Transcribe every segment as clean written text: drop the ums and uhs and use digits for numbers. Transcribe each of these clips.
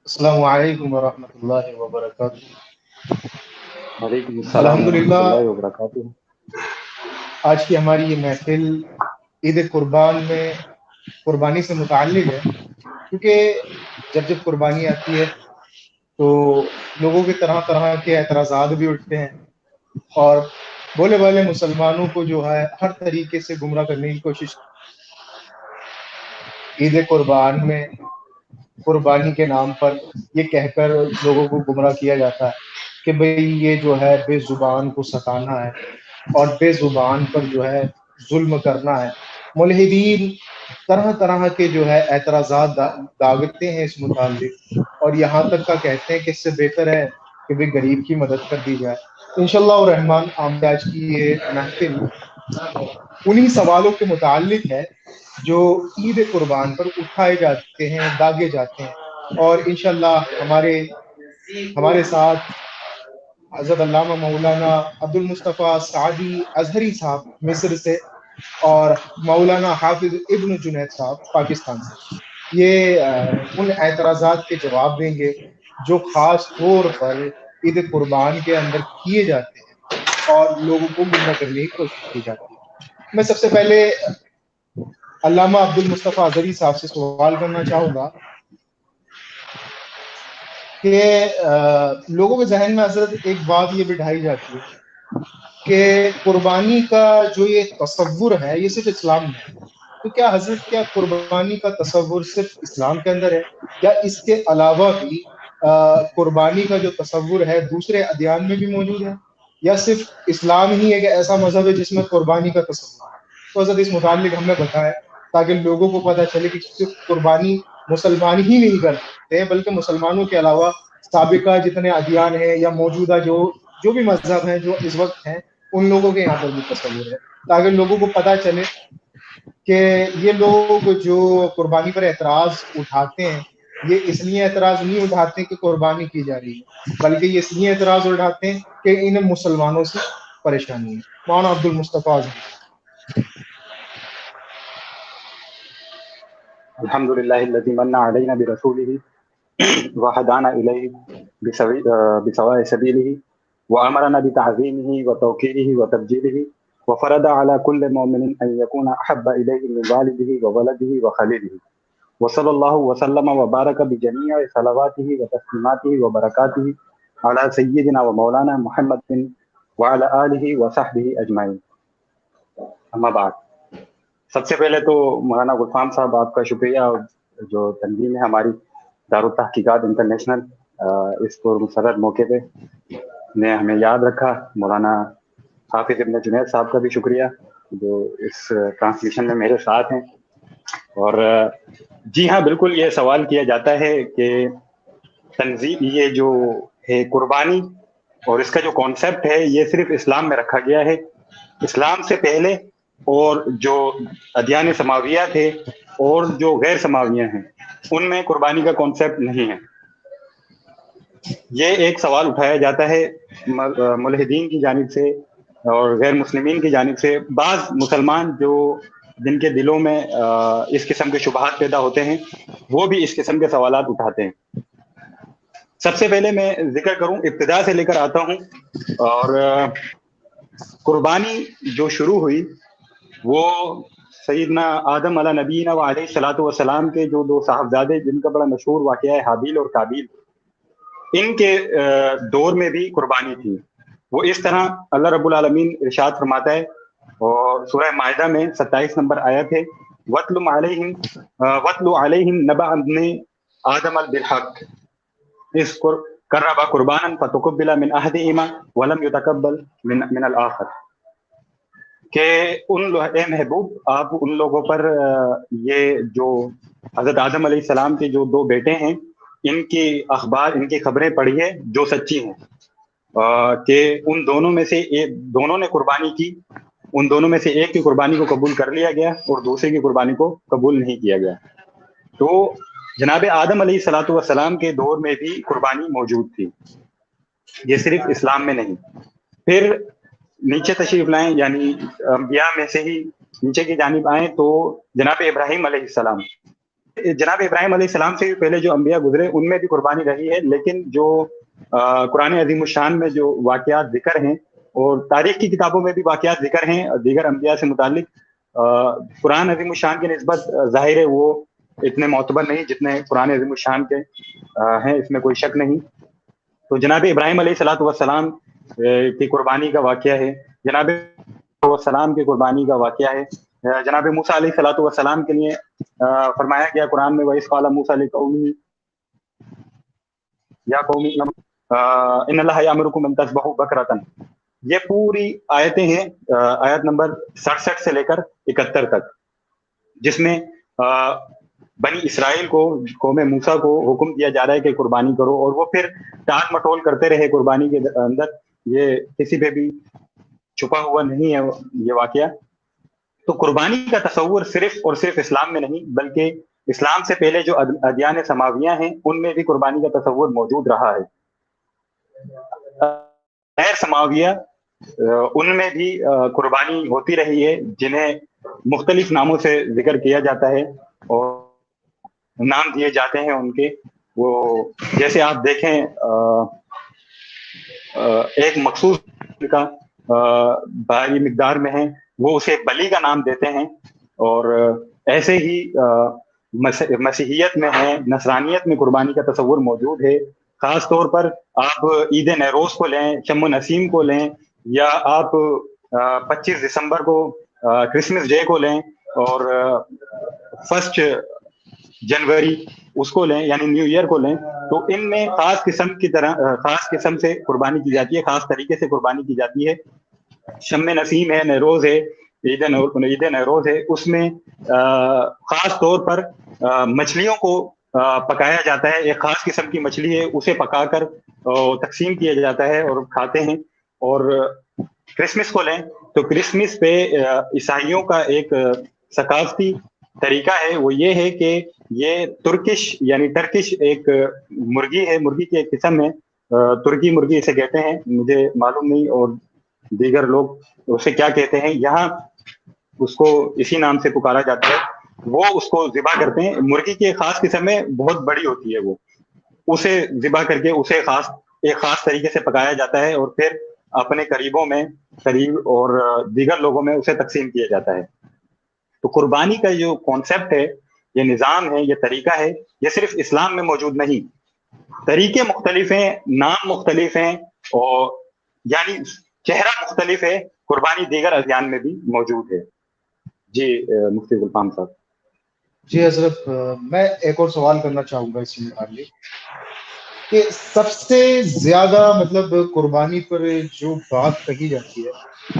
السلام علیکم ورحمۃ اللہ وبرکاتہ۔ وعلیکم السلام ورحمۃ الحمدللہ اللہ وبرکاتہ۔ آج کی ہماری یہ محفل عید قربان میں قربانی سے متعلق ہے، کیونکہ جب جب قربانی آتی ہے تو لوگوں کے طرح طرح کے اعتراضات بھی اٹھتے ہیں، اور بولے والے مسلمانوں کو جو ہے ہر طریقے سے گمراہ کرنے کی کوشش۔ عید قربان میں قربانی کے نام پر یہ کہہ کر لوگوں کو گمراہ کیا جاتا ہے کہ بھئی یہ جو ہے بے زبان کو ستانا ہے اور بے زبان پر جو ہے ظلم کرنا ہے۔ ملحدین طرح طرح کے جو ہے اعتراضات داغتے ہیں اس متعلق، اور یہاں تک کا کہتے ہیں کہ اس سے بہتر ہے کہ بھئی غریب کی مدد کر دی جائے۔ انشاءاللہ الرحمن آج کی یہ محفل انہی سوالوں کے متعلق ہے جو عید قربان پر اٹھائے جاتے ہیں، داغے جاتے ہیں، اور انشاءاللہ ہمارے ساتھ حضرت علامہ مولانا عبد المصطفیٰ سعدی ازہری صاحب مصر سے، اور مولانا حافظ ابن جنید صاحب پاکستان سے، یہ ان اعتراضات کے جواب دیں گے جو خاص طور پر عید قربان کے اندر کیے جاتے ہیں اور لوگوں کو گمراہ کرنے کی کوشش کی جاتی ہے۔ میں سب سے پہلے علامہ عبد المصطفیٰ ازہری صاحب سے سوال کرنا چاہوں گا کہ لوگوں کے ذہن میں حضرت ایک بات یہ بٹھائی جاتی ہے کہ قربانی کا جو یہ تصور ہے یہ صرف اسلام میں ہے، تو کیا حضرت کیا قربانی کا تصور صرف اسلام کے اندر ہے، یا اس کے علاوہ بھی قربانی کا جو تصور ہے دوسرے ادیان میں بھی موجود ہے، یا صرف اسلام ہی ایک ایسا مذہب ہے جس میں قربانی کا تصور ہے؟ تو حضرت اس متعلق ہمیں بتائیں تاکہ لوگوں کو پتہ چلے کہ صرف قربانی مسلمان ہی نہیں کرتے بلکہ مسلمانوں کے علاوہ سابقہ جتنے ادیان ہیں یا موجودہ جو بھی مذہب ہیں جو اس وقت ہیں ان لوگوں کے یہاں پر بھی تصور ہے، تاکہ لوگوں کو پتہ چلے کہ یہ لوگ جو قربانی پر اعتراض اٹھاتے ہیں یہ اس لیے اعتراض نہیں اٹھاتے کہ قربانی کی جا رہی ہے، بلکہ یہ اس لیے اعتراض اٹھاتے ہیں کہ انہیں مسلمانوں سے پریشانی ہے۔ مولانا عبد المصطفیٰ ازہری۔ الحمد للہ الذی من علینا برسولہ وہدانا الیہ بسواء سبیلہ وامرنا بتعظیمہ وتوقیرہ وتبجیلہ وفرض علی کل مؤمن ان یکون احب الیہ من والدہ وولدہ وخلیلہ وصلی اللہ وسلم وبارک بجمیع صلواتہ وتسلیماتہ وبرکاتہ علی سیدنا ومولانا محمد وعلی آلہ وصحبہ اجمعین۔ اما بعد، سب سے پہلے تو مولانا غلفام صاحب آپ کا شکریہ، جو تنظیم ہے ہماری دارالتحقیقات انٹرنیشنل، اس پر مسرت موقع پہ نے ہمیں یاد رکھا۔ مولانا حافظ ابن جنید صاحب کا بھی شکریہ جو اس ٹرانسلیشن میں میرے ساتھ ہیں۔ اور جی ہاں، بالکل یہ سوال کیا جاتا ہے کہ تنظیم یہ جو ہے قربانی اور اس کا جو کانسیپٹ ہے یہ صرف اسلام میں رکھا گیا ہے، اسلام سے پہلے اور جو ادیان سماویہ تھے اور جو غیر سماویہ ہیں ان میں قربانی کا کانسیپٹ نہیں ہے۔ یہ ایک سوال اٹھایا جاتا ہے ملحدین کی جانب سے اور غیر مسلمین کی جانب سے۔ بعض مسلمان جو جن کے دلوں میں اس قسم کے شبہات پیدا ہوتے ہیں وہ بھی اس قسم کے سوالات اٹھاتے ہیں۔ سب سے پہلے میں ذکر کروں، ابتدا سے لے کر آتا ہوں، اور قربانی جو شروع ہوئی وہ سیدنا آدم علیہ نبینا و علیہ الصلوۃ والسلام کے جو دو صاحبزادے جن کا بڑا مشہور واقعہ ہے حابیل اور قابیل، ان کے دور میں بھی قربانی تھی۔ وہ اس طرح اللہ رب العالمین ارشاد فرماتا ہے، اور سورہ مائدہ میں 27 نمبر آیت ہے، وَاتْلُ عَلَيْهِمْ نَبَأَ ابْنَيْ آدَمَ بِالْحَقِّ إِذْ قَرَّبَا قُرْبَانًا فَتُقُبِّلَ مِنْ أَحَدِهِمَا وَلَمْ يُتَقَبَّلْ مِنَ الْآخَرِ، کہ اے محبوب آپ ان لوگوں پر یہ جو حضرت آدم علیہ السلام کے جو دو بیٹے ہیں ان کی اخبار، ان کی خبریں پڑھیے جو سچی ہیں، کہ ان دونوں میں سے دونوں نے قربانی کی، ان دونوں میں سے ایک کی قربانی کو قبول کر لیا گیا اور دوسرے کی قربانی کو قبول نہیں کیا گیا۔ تو جناب آدم علیہ الصلوۃ والسلام کے دور میں بھی قربانی موجود تھی، یہ صرف اسلام میں نہیں۔ پھر نیچے تشریف لائیں، یعنی انبیاء میں سے ہی نیچے کی جانب آئیں تو جناب ابراہیم علیہ السلام، جناب ابراہیم علیہ السلام سے بھی پہلے جو انبیاء گزرے ان میں بھی قربانی رہی ہے، لیکن جو قرآن عظیم الشان میں جو واقعات ذکر ہیں اور تاریخ کی کتابوں میں بھی واقعات ذکر ہیں دیگر انبیاء سے متعلق، قرآن عظیم الشان کی نسبت ظاہر ہے وہ اتنے معتبر نہیں جتنے قرآن عظیم الشان کے ہیں، اس میں کوئی شک نہیں۔ تو جناب ابراہیم علیہ الصلوۃ والسلام کی قربانی کا واقعہ ہے، جناب والسلام کی قربانی کا واقعہ ہے، جناب موسیٰ علیہ الصلوۃ والسلام کے لیے فرمایا گیا قرآن میں وَإِذْ قَالَ مُوسَىٰ لِقَوْمِهِ یا قومی ان اللہ یامرکم ان تذبحوا بقرۃ۔ یہ پوری آیتیں ہیں، آیت نمبر 67 سے لے کر 71 تک، جس میں بنی اسرائیل کو، قوم موسیٰ کو حکم دیا جا رہا ہے کہ قربانی کرو، اور وہ پھر ٹال مٹول کرتے رہے قربانی کے اندر۔ یہ کسی پہ بھی چھپا ہوا نہیں ہے یہ واقعہ۔ تو قربانی کا تصور صرف اور صرف اسلام میں نہیں بلکہ اسلام سے پہلے جو ادیان سماویہ ہیں ان میں بھی قربانی کا تصور موجود رہا ہے۔ غیر سماویہ ان میں بھی قربانی ہوتی رہی ہے، جنہیں مختلف ناموں سے ذکر کیا جاتا ہے اور نام دیے جاتے ہیں ان کے۔ وہ جیسے آپ دیکھیں ایک مخصوص کا بھاری مقدار میں ہے، وہ اسے بلی کا نام دیتے ہیں، اور ایسے ہی مسیحیت میں ہے، نصرانیت میں قربانی کا تصور موجود ہے۔ خاص طور پر آپ عید نیروز کو لیں، شم النسیم کو لیں، یا آپ 25 دسمبر کو کرسمس ڈے کو لیں، اور 1 جنوری اس کو لیں، یعنی نیو ایئر کو لیں، تو ان میں خاص قسم سے قربانی کی جاتی ہے، خاص طریقے سے قربانی کی جاتی ہے۔ شم نسیم ہے، نیروز ہے، عید نیروز ہے، اس میں خاص طور پر مچھلیوں کو پکایا جاتا ہے، ایک خاص قسم کی مچھلی ہے، اسے پکا کر تقسیم کیا جاتا ہے اور کھاتے ہیں۔ اور کرسمس کو لیں تو کرسمس پہ عیسائیوں کا ایک ثقافتی طریقہ ہے، وہ یہ ہے کہ یہ ٹرکش ایک مرغی ہے، مرغی کی ایک قسم ہے، ترکی مرغی اسے کہتے ہیں، مجھے معلوم نہیں اور دیگر لوگ اسے کیا کہتے ہیں، یہاں اس کو اسی نام سے پکارا جاتا ہے۔ وہ اس کو ذبح کرتے ہیں، مرغی کی ایک خاص قسم ہے، بہت بڑی ہوتی ہے، وہ اسے ذبح کر کے اسے ایک خاص طریقے سے پکایا جاتا ہے اور پھر اپنے قریب اور دیگر لوگوں میں اسے تقسیم کیا جاتا ہے۔ تو قربانی کا جو کانسیپٹ ہے، یہ نظام ہے، یہ طریقہ ہے، یہ صرف اسلام میں موجود نہیں، طریقے مختلف ہیں، نام مختلف ہیں، اور یعنی چہرہ مختلف ہے، قربانی دیگر ادیان میں بھی موجود ہے۔ جی مفتی گلفام صاحب۔ جی حضرت، میں ایک اور سوال کرنا چاہوں گا اسی متعلق کہ سب سے زیادہ مطلب قربانی پر جو بات کہی جاتی ہے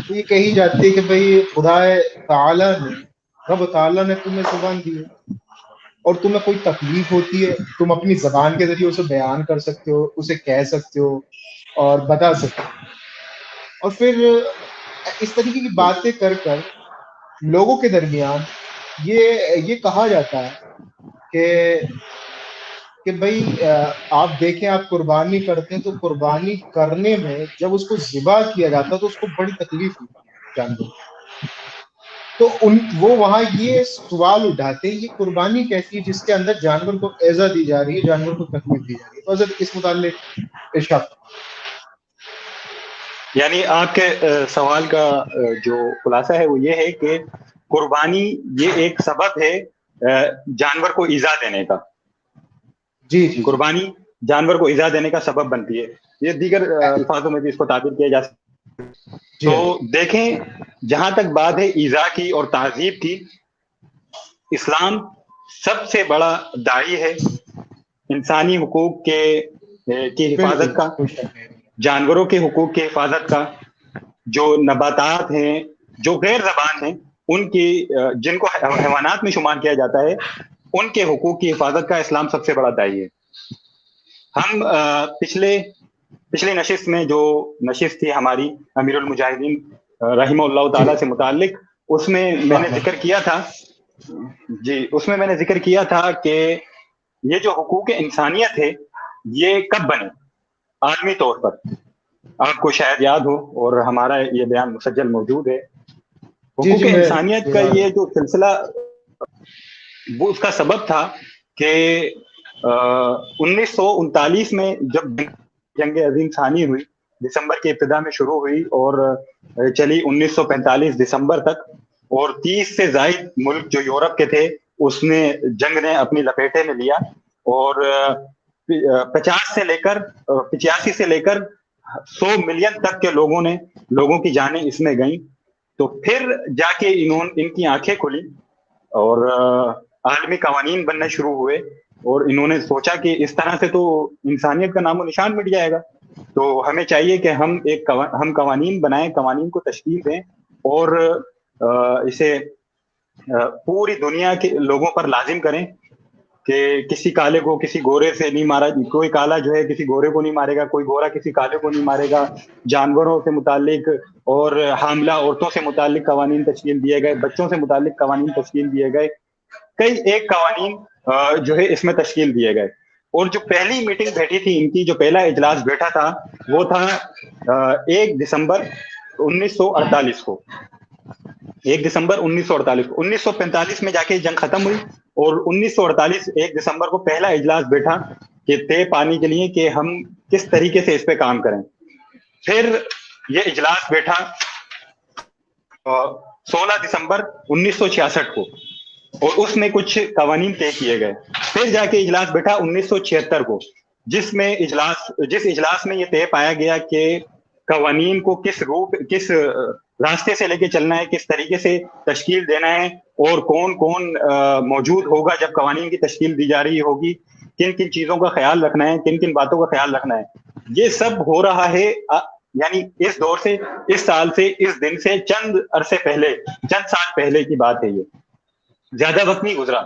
وہ یہ کہی جاتی ہے کہ بھئی خدا تعالیٰ نے، رب تعالیٰ نے تمہیں زبان دی ہے اور تمہیں کوئی تکلیف ہوتی ہے، تم اپنی زبان کے ذریعے اسے بیان کر سکتے ہو، اسے کہہ سکتے ہو اور بتا سکتے ہو، اور پھر اس طریقے کی باتیں کر کر لوگوں کے درمیان یہ کہا جاتا ہے کہ بھئی آپ دیکھیں، آپ قربانی کرتے ہیں تو قربانی کرنے میں جب اس کو ذبح کیا جاتا ہے تو اس کو بڑی تکلیف ہوتی ہے جانور، تو وہ وہاں یہ سوال اٹھاتے ہیں یہ قربانی کیسی ہے جس کے اندر جانور کو ایزا دی جا رہی ہے، جانور کو تکلیف دی جا رہی ہے؟ تو حضرت اس متعلق ارشاد۔ یعنی آپ کے سوال کا جو خلاصہ ہے وہ یہ ہے کہ قربانی یہ ایک سبب ہے جانور کو ایذا دینے کا۔ جی قربانی جانور کو ایذا دینے کا سبب بنتی ہے، یہ دیگر الفاظوں میں بھی اس کو تعبیر کیا جا سکتا ہے۔ تو دیکھیں، جہاں تک بات ہے ایذا کی اور تعذیب کی، اسلام سب سے بڑا داعی ہے انسانی حقوق کی حفاظت کا، جانوروں کے حقوق کی حفاظت کا، جو نباتات ہیں، جو غیر زبان ہیں، ان کی جن کو حیوانات میں شمار کیا جاتا ہے، ان کے حقوق کی حفاظت کا اسلام سب سے بڑا داعی ہے۔ ہم پچھلے نشست میں جو نشست تھی ہماری امیر المجاہدین رحمہ اللہ تعالیٰ سے متعلق، اس میں میں نے ذکر کیا تھا کہ یہ جو حقوق انسانیت ہے یہ کب بنے عالمی طور پر، آپ کو شاید یاد ہو اور ہمارا یہ بیان مسجل موجود ہے۔ حقوق انسانیت کا یہ جو سلسلہ وہ اس کا سبب تھا کہ 1939 میں جب جنگ عظیم ثانی ہوئی، دسمبر کی ابتدا میں شروع ہوئی اور چلی 1945 دسمبر تک، اور 30 سے زائد ملک جو یورپ کے تھے اس نے جنگ نے اپنی لپیٹے میں لیا، اور 50 سے لے کر 85 سے لے کر 100 ملین تک کے لوگوں کی جانیں اس میں گئیں. تو پھر جا کے ان کی آنکھیں کھلی اور عالمی قوانین بننے شروع ہوئے، اور انہوں نے سوچا کہ اس طرح سے تو انسانیت کا نام و نشان مٹ جائے گا. تو ہمیں چاہیے کہ ہم قوانین بنائیں، قوانین کو تشکیل دیں، اور اسے پوری دنیا کے لوگوں پر لازم کریں کہ کسی کالے کو کسی گورے سے نہیں مارا، کوئی کالا جو ہے کسی گورے کو نہیں مارے گا، کوئی گورا کسی کالے کو نہیں مارے گا. جانوروں سے متعلق اور حاملہ عورتوں سے متعلق قوانین تشکیل دیے گئے، بچوں سے متعلق قوانین تشکیل دیے گئے، کئی ایک قوانین جو ہے اس میں تشکیل دیے گئے. اور جو پہلی میٹنگ بیٹھی تھی ان کی، جو پہلا اجلاس بیٹھا تھا، وہ تھا 1 دسمبر 1948 کو. 1 دسمبر 1948 کو. 1945 میں جا کے جنگ ختم ہوئی، اور 1948 1 دسمبر کو پہلا اجلاس بیٹھا کہ طے پانے کے لیے کہ ہم کس طریقے سے اس پہ کام کریں. پھر یہ اجلاس بیٹھا 16 دسمبر 1966 کو، اور اس میں کچھ قوانین طے کیے گئے. پھر جا کے اجلاس بیٹھا 1976 کو، جس اجلاس میں یہ طے پایا گیا کہ قوانین کو کس راستے سے لے کے چلنا ہے، کس طریقے سے تشکیل دینا ہے، اور کون موجود ہوگا جب قوانین کی تشکیل دی جا رہی ہوگی، کن کن چیزوں کا خیال رکھنا ہے، کن کن باتوں کا خیال رکھنا ہے. یہ سب ہو رہا ہے یعنی اس دور سے، اس سال سے، اس دن سے چند عرصے پہلے، چند سال پہلے کی بات ہے. یہ زیادہ وقت نہیں گزرا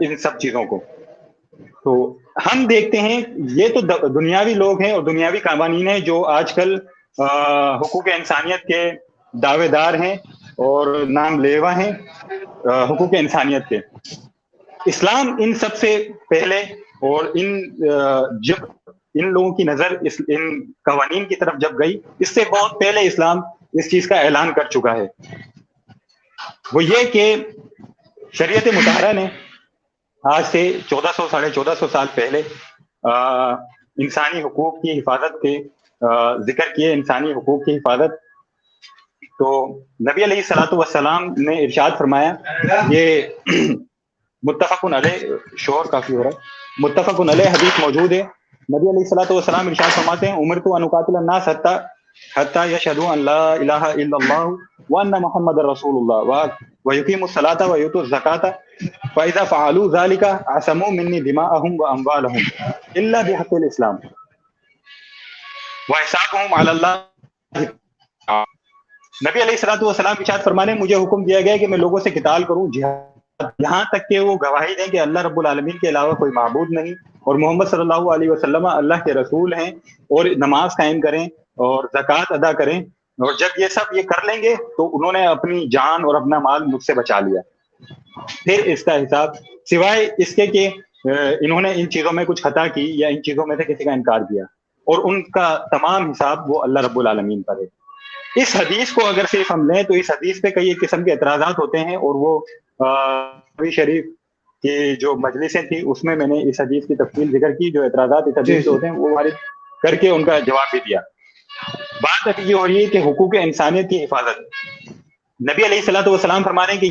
ان سب چیزوں کو. تو ہم دیکھتے ہیں یہ تو دنیاوی لوگ ہیں اور دنیاوی قوانین ہیں جو آج کل حقوق انسانیت کے دعوے دار ہیں اور نام لیوا ہیں حقوق انسانیت کے. اسلام ان سب سے پہلے، اور جب ان لوگوں کی نظر ان قوانین کی طرف جب گئی، اس سے بہت پہلے اسلام اس چیز کا اعلان کر چکا ہے. وہ یہ کہ شریعت مطہرہ نے آج سے 1400 سال پہلے انسانی حقوق کی حفاظت کے ذکر کیے، انسانی حقوق کی حفاظت. تو نبی علیہ الصلوۃ والسلام نے ارشاد فرمایا، یہ متفق علیہ، شور کافی ہو رہا ہے، متفق علیہ حدیث موجود ہے. نبی علیہ الصلوۃ والسلام ارشاد فرماتے ہیں، امرت ان اقاتل الناس حتی یشهدوا ان لا الہ الا اللہ وان محمد رسول اللہ ویقیموا الصلاۃ ویؤتوا الزکاۃ فاذا فعلوا ذلك عصموا منی دماءهم واموالهم الا بحق الاسلام وحسابهم علی اللہ. نبی علیہ الصلوۃ والسلام ارشاد فرمانے، مجھے حکم دیا گیا کہ میں لوگوں سے قتال کروں، جہاد، یہاں تک کہ وہ گواہی دیں کہ اللہ رب العالمین کے علاوہ کوئی معبود نہیں، اور محمد صلی اللہ علیہ وسلم اللہ کے رسول ہیں، اور نماز قائم کریں اور زکوٰۃ ادا کریں. اور جب یہ سب کر لیں گے تو انہوں نے اپنی جان اور اپنا مال مجھ سے بچا لیا. پھر اس کا حساب، سوائے اس کے کہ انہوں نے ان چیزوں میں کچھ خطا کی یا ان چیزوں میں سے کسی کا انکار کیا، اور ان کا تمام حساب وہ اللہ رب العالمین پر ہے. اس حدیث کو اگر صرف ہم لیں تو اس حدیث پہ کئی قسم کے اعتراضات ہوتے ہیں، اور وہ نبی شریف کی جو مجلسیں تھیں اس میں نے اس حدیث کی تفصیل ذکر کی، جو اعتراضات اس حدیث سے ہوتے ہیں وہ وارد کر کے ان کا جواب بھی دیا. بات ابھی یہ ہو رہی ہے کہ حقوق انسانیت کی حفاظت. نبی علیہ الصلوۃ والسلام فرما رہے ہیں کہ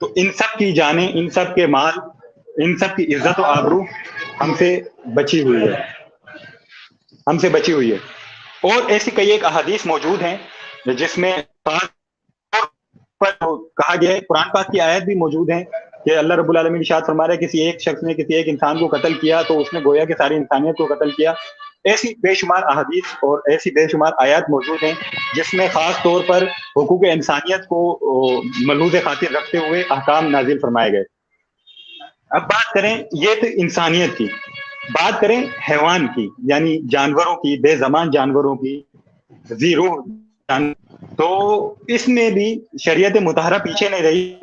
تو ان سب کی جانیں، ان سب کے مال، ان سب کی عزت و آبرو ہم سے بچی ہوئی ہے، ہم سے بچی ہوئی ہے. اور ایسی کئی ایک احادیث موجود ہیں جس میں پر کہا گیا ہے، قرآن پاک کی آیت بھی موجود ہیں کہ اللہ رب العالمین ارشاد فرما رہا ہے کسی ایک شخص نے کسی ایک انسان کو قتل کیا تو اس نے گویا کہ ساری انسانیت کو قتل کیا. ایسی بے شمار احادیث اور ایسی بے شمار آیات موجود ہیں جس میں خاص طور پر حقوق انسانیت کو ملحوظ خاطر رکھتے ہوئے احکام نازل فرمائے گئے. اب بات کریں، یہ تو انسانیت کی بات کریں، حیوان کی یعنی جانوروں کی، بے زبان جانوروں کی، ذی روح، تو اس میں بھی شریعت مطہرہ پیچھے نہیں رہی.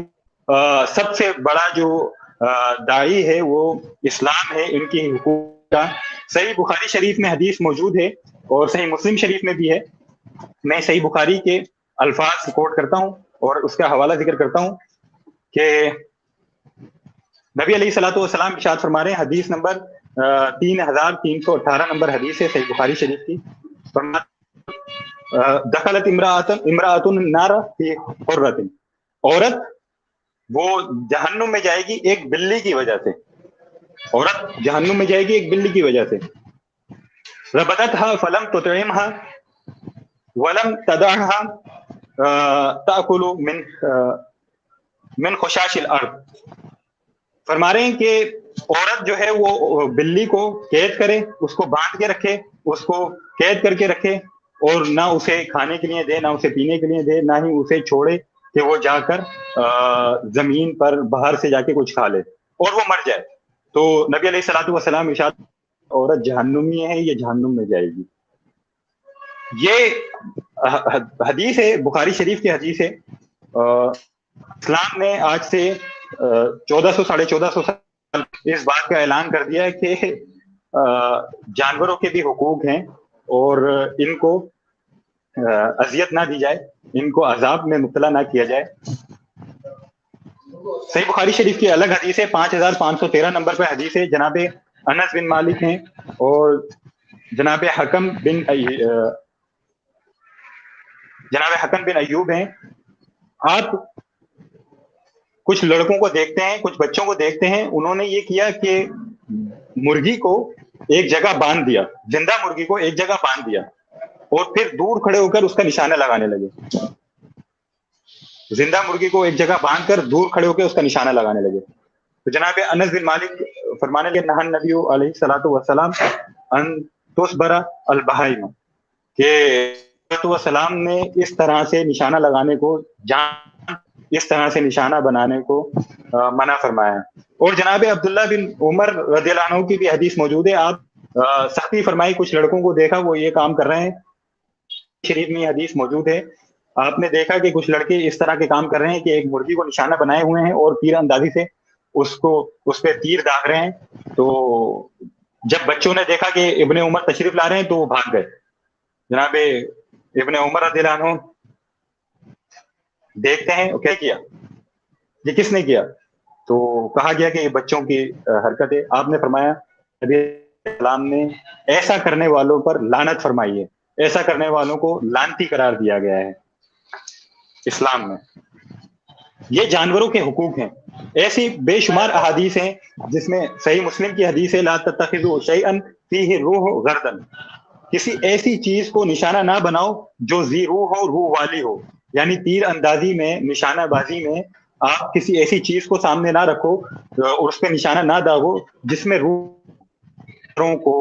سب سے بڑا جو داعی ہے وہ اسلام ہے ان کی حقوق کا. صحیح بخاری شریف میں حدیث موجود ہے اور صحیح مسلم شریف میں بھی ہے. میں صحیح بخاری کے الفاظ کوٹ کرتا ہوں اور اس کا حوالہ ذکر کرتا ہوں کہ نبی علیہ الصلوۃ والسلام ارشاد فرما رہے ہیں، حدیث نمبر 3318 نمبر حدیث ہے صحیح بخاری شریف کی، دخلت امراۃ النار فی حرۃ، عورت وہ جہنم میں جائے گی ایک بلی کی وجہ سے، عورت جہنم میں جائے گی ایک بلی کی وجہ سے، ربطتها فلم تطعمها ولم تدعها تاکل من خشاش الارض، فرما رہے ہیں کہ عورت جو ہے وہ بلی کو قید کرے، اس کو باندھ کے رکھے، اس کو قید کر کے رکھے، اور نہ اسے کھانے کے لیے دے، نہ اسے پینے کے لیے دے، نہ ہی اسے چھوڑے کہ وہ جا کر زمین پر باہر سے جا کے کچھ کھا لے اور وہ مر جائے۔ تو نبی علیہ الصلوۃ والسلام ارشاد، عورت جہنمی ہے، یہ جہنم میں جائے گی۔ یہ حدیث ہے، بخاری شریف کی حدیث ہے۔ اسلام نے آج سے 1400 سال اس بات کا اعلان کر دیا ہے کہ جانوروں کے بھی حقوق ہیں اور ان کو اذیت نہ دی جائے، ان کو عذاب میں مبتلا نہ کیا جائے۔ صحیح بخاری شریف کی الگ حدیث ہے، 5513 نمبر پہ حدیث ہے، جناب انس بن مالک ہیں اور جناب حکم بن ایوب ہیں۔ آپ کچھ لڑکوں کو دیکھتے ہیں، کچھ بچوں کو دیکھتے ہیں، انہوں نے یہ کیا کہ مرغی کو ایک جگہ باندھ دیا، زندہ مرغی کو ایک جگہ باندھ دیا اور پھر دور کھڑے ہو کر اس کا نشانہ لگانے لگے، زندہ مرغی کو ایک جگہ باندھ کر دور کھڑے ہو کے اس کا نشانہ لگانے لگے۔ تو جناب انس بن مالک فرمانے لگے، نہى النبی علیہ الصلوۃ والسلام ان تصبر البہائم، کہ والسلام نے اس طرح سے نشانہ لگانے کو، اس طرح سے نشانہ بنانے کو منع فرمایا ہے۔ اور جناب عبداللہ بن عمر رضی اللہ عنہ کی بھی حدیث موجود ہے، آپ سختی فرمائی، کچھ لڑکوں کو دیکھا وہ یہ کام کر رہے ہیں، شریف میں حدیث موجود ہے، آپ نے دیکھا کہ کچھ لڑکے اس طرح کے کام کر رہے ہیں کہ ایک مرغی کو نشانہ بنائے ہوئے ہیں اور تیر اندازی سے اس پہ تیر داغ رہے ہیں۔ تو جب بچوں نے دیکھا کہ ابن عمر تشریف لا رہے ہیں تو وہ بھاگ گئے۔ جناب ابن عمر رضی اللہ عنہ دیکھتے ہیں کیا کیا، یہ کس نے کیا؟ تو کہا گیا کہ یہ بچوں کی حرکت ہے۔ آپ نے فرمایا، نبی السلام نے ایسا کرنے والوں پر لعنت فرمائی ہے، ایسا کرنے والوں کو لعنتی قرار دیا گیا ہے اسلام میں۔ یہ جانوروں کے حقوق ہیں۔ ایسی بے شمار احادیث ہیں جس میں صحیح مسلم کی حدیث ہے، لا تتخذوا شیئا فیہ روح غردا، کسی ایسی چیز کو نشانہ نہ بناؤ جو ذی روح ہو، روح والی ہو، یعنی تیر اندازی میں، نشانہ بازی میں آپ کسی ایسی چیز کو سامنے نہ رکھو اور اس پہ نشانہ نہ داغو جس میں روحوں کو،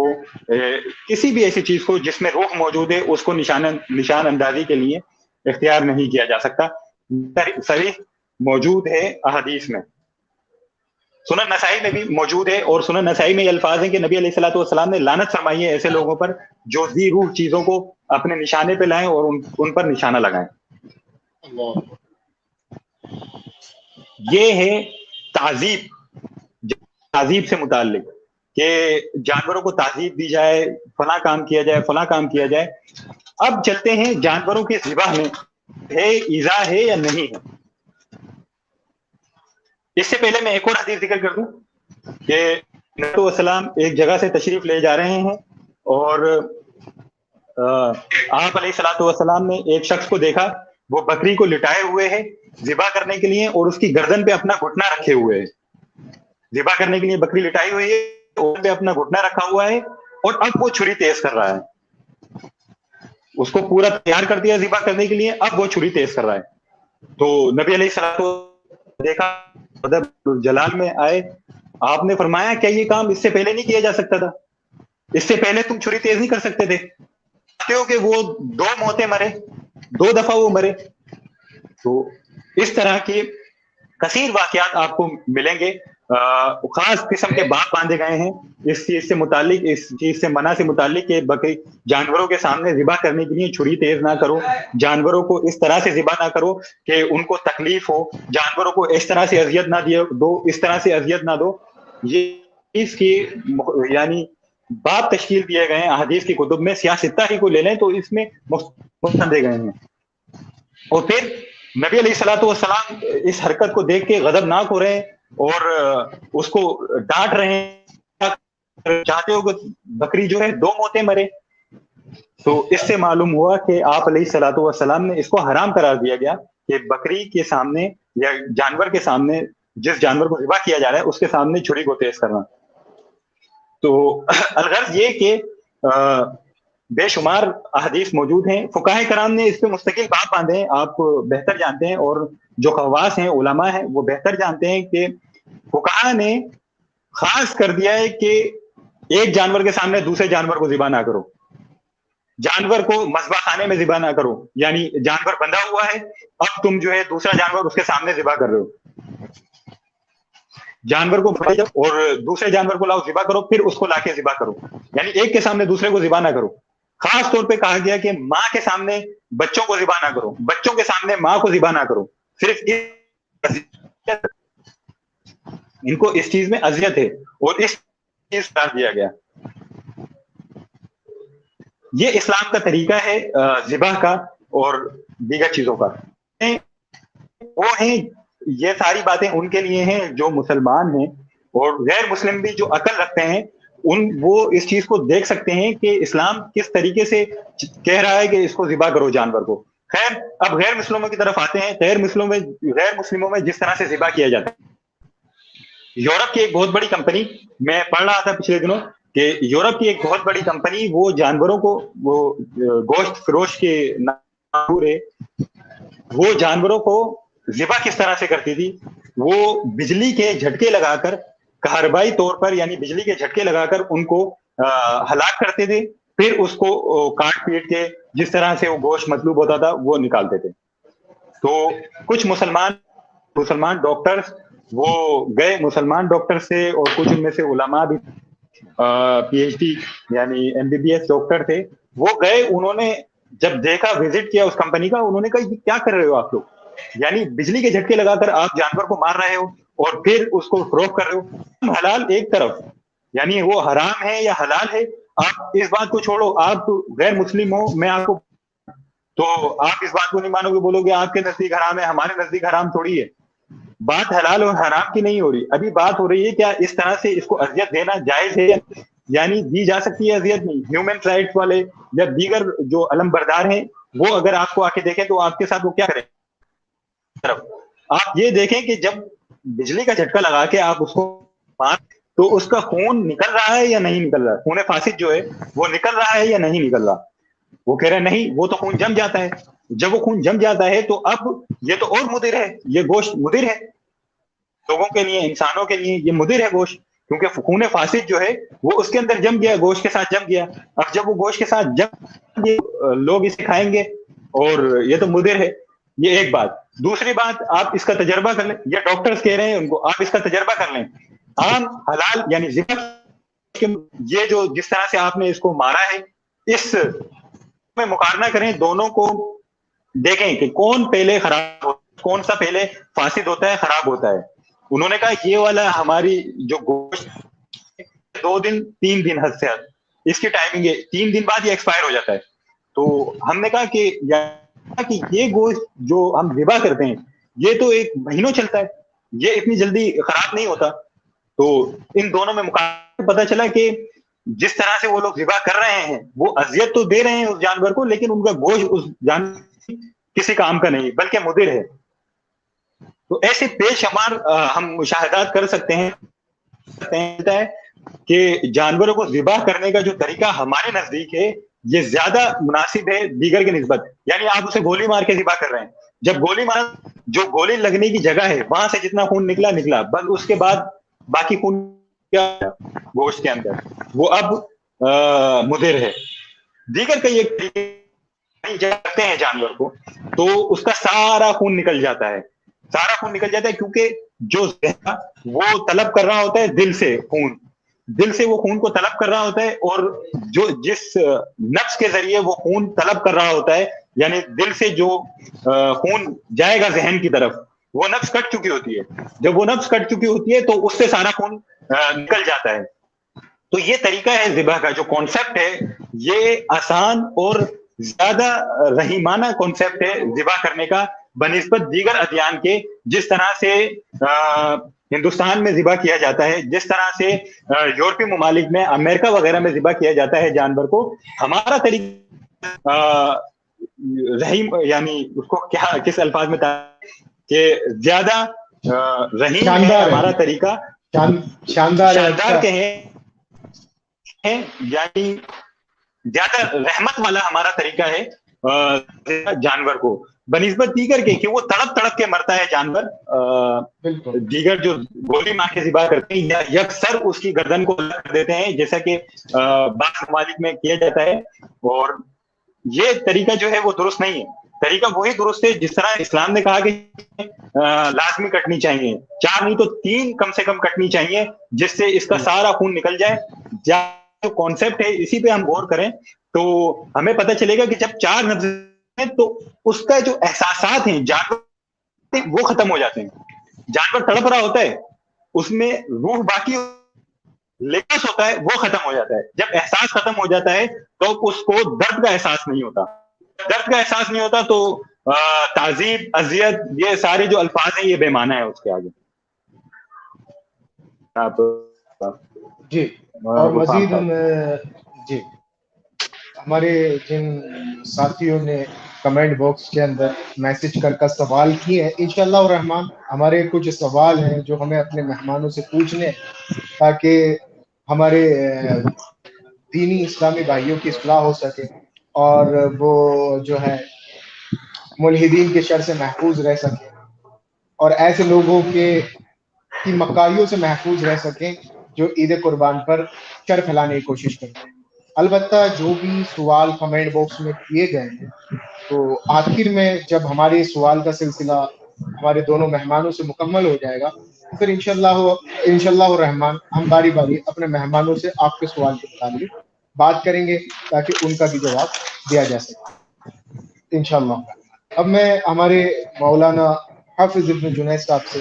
کسی بھی ایسی چیز کو جس میں روح موجود ہے اس کو نشان اندازی کے لیے اختیار نہیں کیا جا سکتا۔ صحیح موجود ہے احادیث میں، سنن نسائی میں بھی موجود ہے، اور سنن نسائی میں یہ الفاظ ہیں کہ نبی علیہ الصلوۃ والسلام نے لعنت فرمائی ہے ایسے لوگوں پر جو ذی روح چیزوں کو اپنے نشانے پہ لائیں اور ان پر نشانہ لگائیں۔ یہ ہے تعذیب سے متعلق، کہ جانوروں کو تعذیب دی جائے، فلاں کام کیا جائے، فلاں کام کیا جائے۔ اب چلتے ہیں جانوروں کے ذبح میں ہے ایذا ہے یا نہیں ہے۔ اس سے پہلے میں ایک اور حدیث ذکر کر دوں کہ نبی علیہ السلام ایک جگہ سے تشریف لے جا رہے ہیں اور آپ علیہ الصلوۃ والسلام نے ایک شخص کو دیکھا، وہ بکری کو لٹائے ہوئے ہے ذبح کرنے کے لیے اور اس کی گردن پہ اپنا گھٹنا رکھے ہوئے ہے۔ ذبح کرنے کے لیے بکری لٹائی ہوئی ہے، پہ اپنا گھٹنا رکھا ہوا ہے اور اب وہ چھری تیز کر رہا ہے، اس کو پورا تیار کر دیا ذبح کرنے کے لیے، اب وہ چھری تیز کر رہا ہے۔ تو نبی علیہ الصلوۃ والسلام دیکھا، جلال میں آئے، آپ نے فرمایا کیا یہ کام اس سے پہلے نہیں کیا جا سکتا تھا؟ اس سے پہلے تم چھری تیز نہیں کر سکتے تھے؟ کہ وہ 2 موتیں مرے، 2 دفعہ وہ مرے۔ تو اس طرح کے کثیر واقعات آپ کو ملیں گے، خاص قسم کے باپ باندھے گئے ہیں اس چیز سے متعلق، اس چیز سے منع سے متعلق کہ بکری جانوروں کے سامنے ذبح کرنے کے لیے چھری تیز نہ کرو، جانوروں کو اس طرح سے ذبح نہ کرو کہ ان کو تکلیف ہو، جانوروں کو اس طرح سے اذیت نہ دو، اس طرح سے اذیت نہ دو۔ یہ اس کی یعنی باب تشکیل دیے گئے ہیں احادیث کی کتب میں، سیاستہ ہی کو لے لیں تو اس میں مستند دے گئے ہیں۔ اور پھر نبی علیہ الصلوۃ والسلام اس حرکت کو دیکھ کے غضبناک ہو رہے ہیں، اور اس کو ڈانٹ رہے ہیں, چاہتے ہو کہ بکری جو ہے 2 موتیں مرے. تو اس سے معلوم ہوا کہ آپ علیہ الصلوۃ والسلام نے اس کو حرام قرار دیا گیا کہ بکری کے سامنے یا جانور کے سامنے, جس جانور کو ذبح کیا جا رہا ہے اس کے سامنے چھری کو تیز کرنا. تو الغرض یہ کہ بے شمار احادیث موجود ہیں, فقہائے کرام نے اس پہ مستقل باب باندھے ہیں, آپ بہتر جانتے ہیں, اور جو خواص ہیں علماء ہیں وہ بہتر جانتے ہیں کہ فقہاء نے خاص کر دیا ہے کہ ایک جانور کے سامنے دوسرے جانور کو ذبح نہ کرو, جانور کو مذبح خانے میں ذبح نہ کرو, یعنی جانور بندھا ہوا ہے, اب تم جو ہے دوسرا جانور اس کے سامنے ذبح کر رہے ہو, جانور کو بھائی اور دوسرے جانور کو لاؤ ذبح کرو, پھر اس کو لا کے ذبح کرو, یعنی ایک کے سامنے دوسرے کو ذبح نہ کرو. خاص طور پہ کہا گیا کہ ماں کے سامنے بچوں کو ذبح نہ کرو, بچوں کے سامنے ماں کو ذبح نہ کرو, صرف ان کو اس چیز میں اذیت ہے اور اس چیز قرار دیا گیا. یہ اسلام کا طریقہ ہے ذبح کا اور دیگر چیزوں کا. وہ ہیں یہ ساری باتیں ان کے لیے ہیں جو مسلمان ہیں, اور غیر مسلم بھی جو عقل رکھتے ہیں وہ اس چیز کو دیکھ سکتے ہیں کہ اسلام کس طریقے سے کہہ رہا ہے کہ اس کو ذبح کرو جانور کو. خیر اب غیر مسلموں کی طرف آتے ہیں. غیر مسلموں میں جس طرح سے ذبح کیا جاتا ہے, یورپ کی ایک بہت بڑی کمپنی, میں پڑھ رہا تھا پچھلے دنوں کہ یورپ کی ایک بہت بڑی کمپنی وہ جانوروں کو, وہ گوشت فروش کے نام ہے, وہ جانوروں کو ذبح کس طرح سے کرتی تھی, وہ بجلی کے جھٹکے لگا کر, کہربائی طور پر یعنی بجلی کے جھٹکے لگا کر ان کو ہلاک کرتے تھے, پھر اس کو کاٹ پیٹ کے جس طرح سے وہ گوشت مطلوب ہوتا تھا وہ نکالتے تھے. تو کچھ مسلمان ڈاکٹرز وہ گئے, مسلمان ڈاکٹر سے, اور کچھ ان میں سے علماء بھی پی ایچ ڈی یعنی MBBS ڈاکٹر تھے, وہ گئے, انہوں نے جب دیکھا, وزٹ کیا اس کمپنی کا, انہوں نے کہا یہ کیا کر رہے ہو آپ لوگ, یعنی بجلی کے جھٹکے لگا کر آپ جانور کو مار رہے ہو اور پھر اس کو فروخت کر رہے ہو. حلال ایک طرف, یعنی وہ حرام ہے یا حلال ہے, آپ اس بات کو چھوڑو, آپ غیر مسلم ہو, میں آپ کو, تو آپ اس بات کو نہیں مانو گے, بولو گے آپ کے نزدیک حرام ہے, ہمارے نزدیک حرام تھوڑی ہے. بات حلال اور حرام کی نہیں ہو رہی, ابھی بات ہو رہی ہے کیا اس طرح سے اس کو اذیت دینا جائز ہے, یعنی دی جا سکتی ہے اذیت نہیں. ہیومن رائٹس والے یا دیگر جو علم بردار ہیں وہ اگر آپ کو آ کے دیکھیں تو آپ کے ساتھ وہ کیا کریں, آپ یہ دیکھیں کہ جب بجلی کا جھٹکا لگا کے آپ اس کو مار, تو اس کا خون نکل رہا ہے یا نہیں نکل رہا, خون فاسد جو ہے وہ نکل رہا ہے یا نہیں نکل رہا. وہ کہہ رہے نہیں, وہ تو خون جم جاتا ہے. جب وہ خون جم جاتا ہے تو اب یہ تو اور مضر ہے, یہ گوشت مضر ہے لوگوں کے لیے, انسانوں کے لیے یہ مضر ہے گوشت, کیونکہ خون فاسد جو ہے وہ اس کے اندر جم گیا, گوشت کے ساتھ جم گیا. اب جب وہ گوشت کے ساتھ جم گیا, لوگ اسے کھائیں گے اور یہ تو مضر ہے. یہ ایک بات. دوسری بات, آپ اس کا تجربہ کر لیں, یہ ڈاکٹرز کہہ رہے ہیں ان کو, آپ اس کا تجربہ کر لیں. عام حلال یعنی ذبح, یہ جو جس طرح سے آپ نے اس کو مارا ہے, اس میں مقارنہ کریں دونوں کو, دیکھیں کہ کون پہلے خراب ہوتا ہے, کون سا پہلے فاسد ہوتا ہے, خراب ہوتا ہے. انہوں نے کہا یہ والا ہماری جو گوشت 2 دن 3 دن حد سے حد اس کی ٹائمنگ ہے, 3 دن بعد یہ ایکسپائر ہو جاتا ہے. تو ہم نے کہا کہ یہ گوشت جو ہم ذبح کرتے ہیں یہ تو 1 مہینوں چلتا ہے, یہ اتنی جلدی خراب نہیں ہوتا. تو ان دونوں میں مقابلہ پتہ چلا کہ جس طرح سے وہ لوگ ذبح کر رہے ہیں وہ اذیت تو دے رہے ہیں اس جانور کو, لیکن ان کا گوشت اس جانور کسی کام کا نہیں بلکہ مضر ہے. تو ایسے بے شمار ہم مشاہدات کر سکتے ہیں کہ جانوروں کو ذبح کرنے کا جو طریقہ ہمارے نزدیک ہے یہ زیادہ مناسب ہے دیگر کی نسبت. یعنی آپ اسے گولی مار کے ذبح کر رہے ہیں, جب گولی مار, جو گولی لگنے کی جگہ ہے وہاں سے جتنا خون نکلا, بس اس کے بعد باقی خون کیا گوشت کے اندر وہ اب مضر ہے. دیگر کا یہ جاتے ہیں جانور کو تو اس کا سارا خون نکل جاتا ہے, کیونکہ جو وہ طلب کر رہا ہوتا ہے دل سے وہ خون کو طلب کر رہا ہوتا ہے, اور جو جس نفس کے ذریعے وہ خون طلب کر رہا ہوتا ہے, یعنی دل سے جو خون جائے گا ذہن کی طرف, وہ نفس کٹ چکی ہوتی ہے. جب وہ نفس کٹ چکی ہوتی ہے تو اس سے سارا خون نکل جاتا ہے. تو یہ طریقہ ہے ذبح کا, جو کانسیپٹ ہے یہ آسان اور زیادہ رحیمانہ کانسیپٹ ہے ذبح کرنے کا, بنسبت دیگر ادیان کے جس طرح سے ہندوستان میں ذبح کیا جاتا ہے، جس طرح سے یورپی ممالک میں، امریکہ وغیرہ میں ذبح کیا جاتا ہے جانور کو، ہمارا طریقہ رحیم، یعنی اس کو کیا کس الفاظ میں کہ زیادہ رحیم ہے ہمارا طریقہ، شاندار کہیں، یعنی زیادہ رحمت والا ہمارا طریقہ ہے جانور کو بنسبت دیگر کے کہ وہ تڑپ تڑپ کے مرتا ہے جانور. دیگر جو گولی مار کے ذبح کرتے ہیں یا یکسر اس کی گردن کو الگ کر دیتے ہیں جیسا کہ بعض ممالک میں کیا جاتا ہے، اور یہ طریقہ جو ہے وہ درست نہیں ہے. طریقہ وہی درست ہے جس طرح اسلام نے کہا کہ لازمی کٹنی چاہیے، 4 نہیں تو 3 کم سے کم کٹنی چاہیے جس سے اس کا سارا خون نکل جائے. جو کانسیپٹ ہے اسی پہ ہم غور کریں تو ہمیں پتہ چلے گا کہ جب 4 نفس ہیں تو اس کا جو احساسات ہیں جانور وہ ختم ہو جاتے ہیں. جانور تڑپ رہا ہوتا ہے، اس میں روح باقی لباس ہوتا ہے وہ ختم ہو جاتا ہے. جب احساس ختم ہو جاتا ہے تو اس کو درد کا احساس نہیں ہوتا. درد کا احساس نہیں ہوتا تو تعذیب، اذیت، یہ سارے جو الفاظ ہیں یہ بے معنی ہے اس کے آگے. جی اور مزید جی ہمارے جن ساتھیوں نے کمنٹ باکس کے اندر میسج کر سوال کیے ہیں، انشاءاللہ الرحمن ہمارے کچھ سوال ہیں جو ہمیں اپنے مہمانوں سے پوچھنے تاکہ ہمارے دینی اسلامی بھائیوں کی اصلاح ہو سکے اور وہ جو ہے ملحدین کے شر سے محفوظ رہ سکیں اور ایسے لوگوں کی مکاریوں سے محفوظ رہ سکیں جو عید قربان پر شر پھیلانے کی کوشش کرتے ہیں. البتہ جو بھی سوال کمنٹ باکس میں کیے گئے ہیں تو آخر میں جب ہمارے سوال کا سلسلہ ہمارے دونوں مہمانوں سے مکمل ہو جائے گا پھر انشاءاللہ الرحمن ہم باری باری اپنے مہمانوں سے آپ کے سوال کے متعلق بات کریں گے تاکہ ان کا بھی جواب دیا جا سکے انشاءاللہ. اب میں ہمارے مولانا حافظ ابن جنید صاحب سے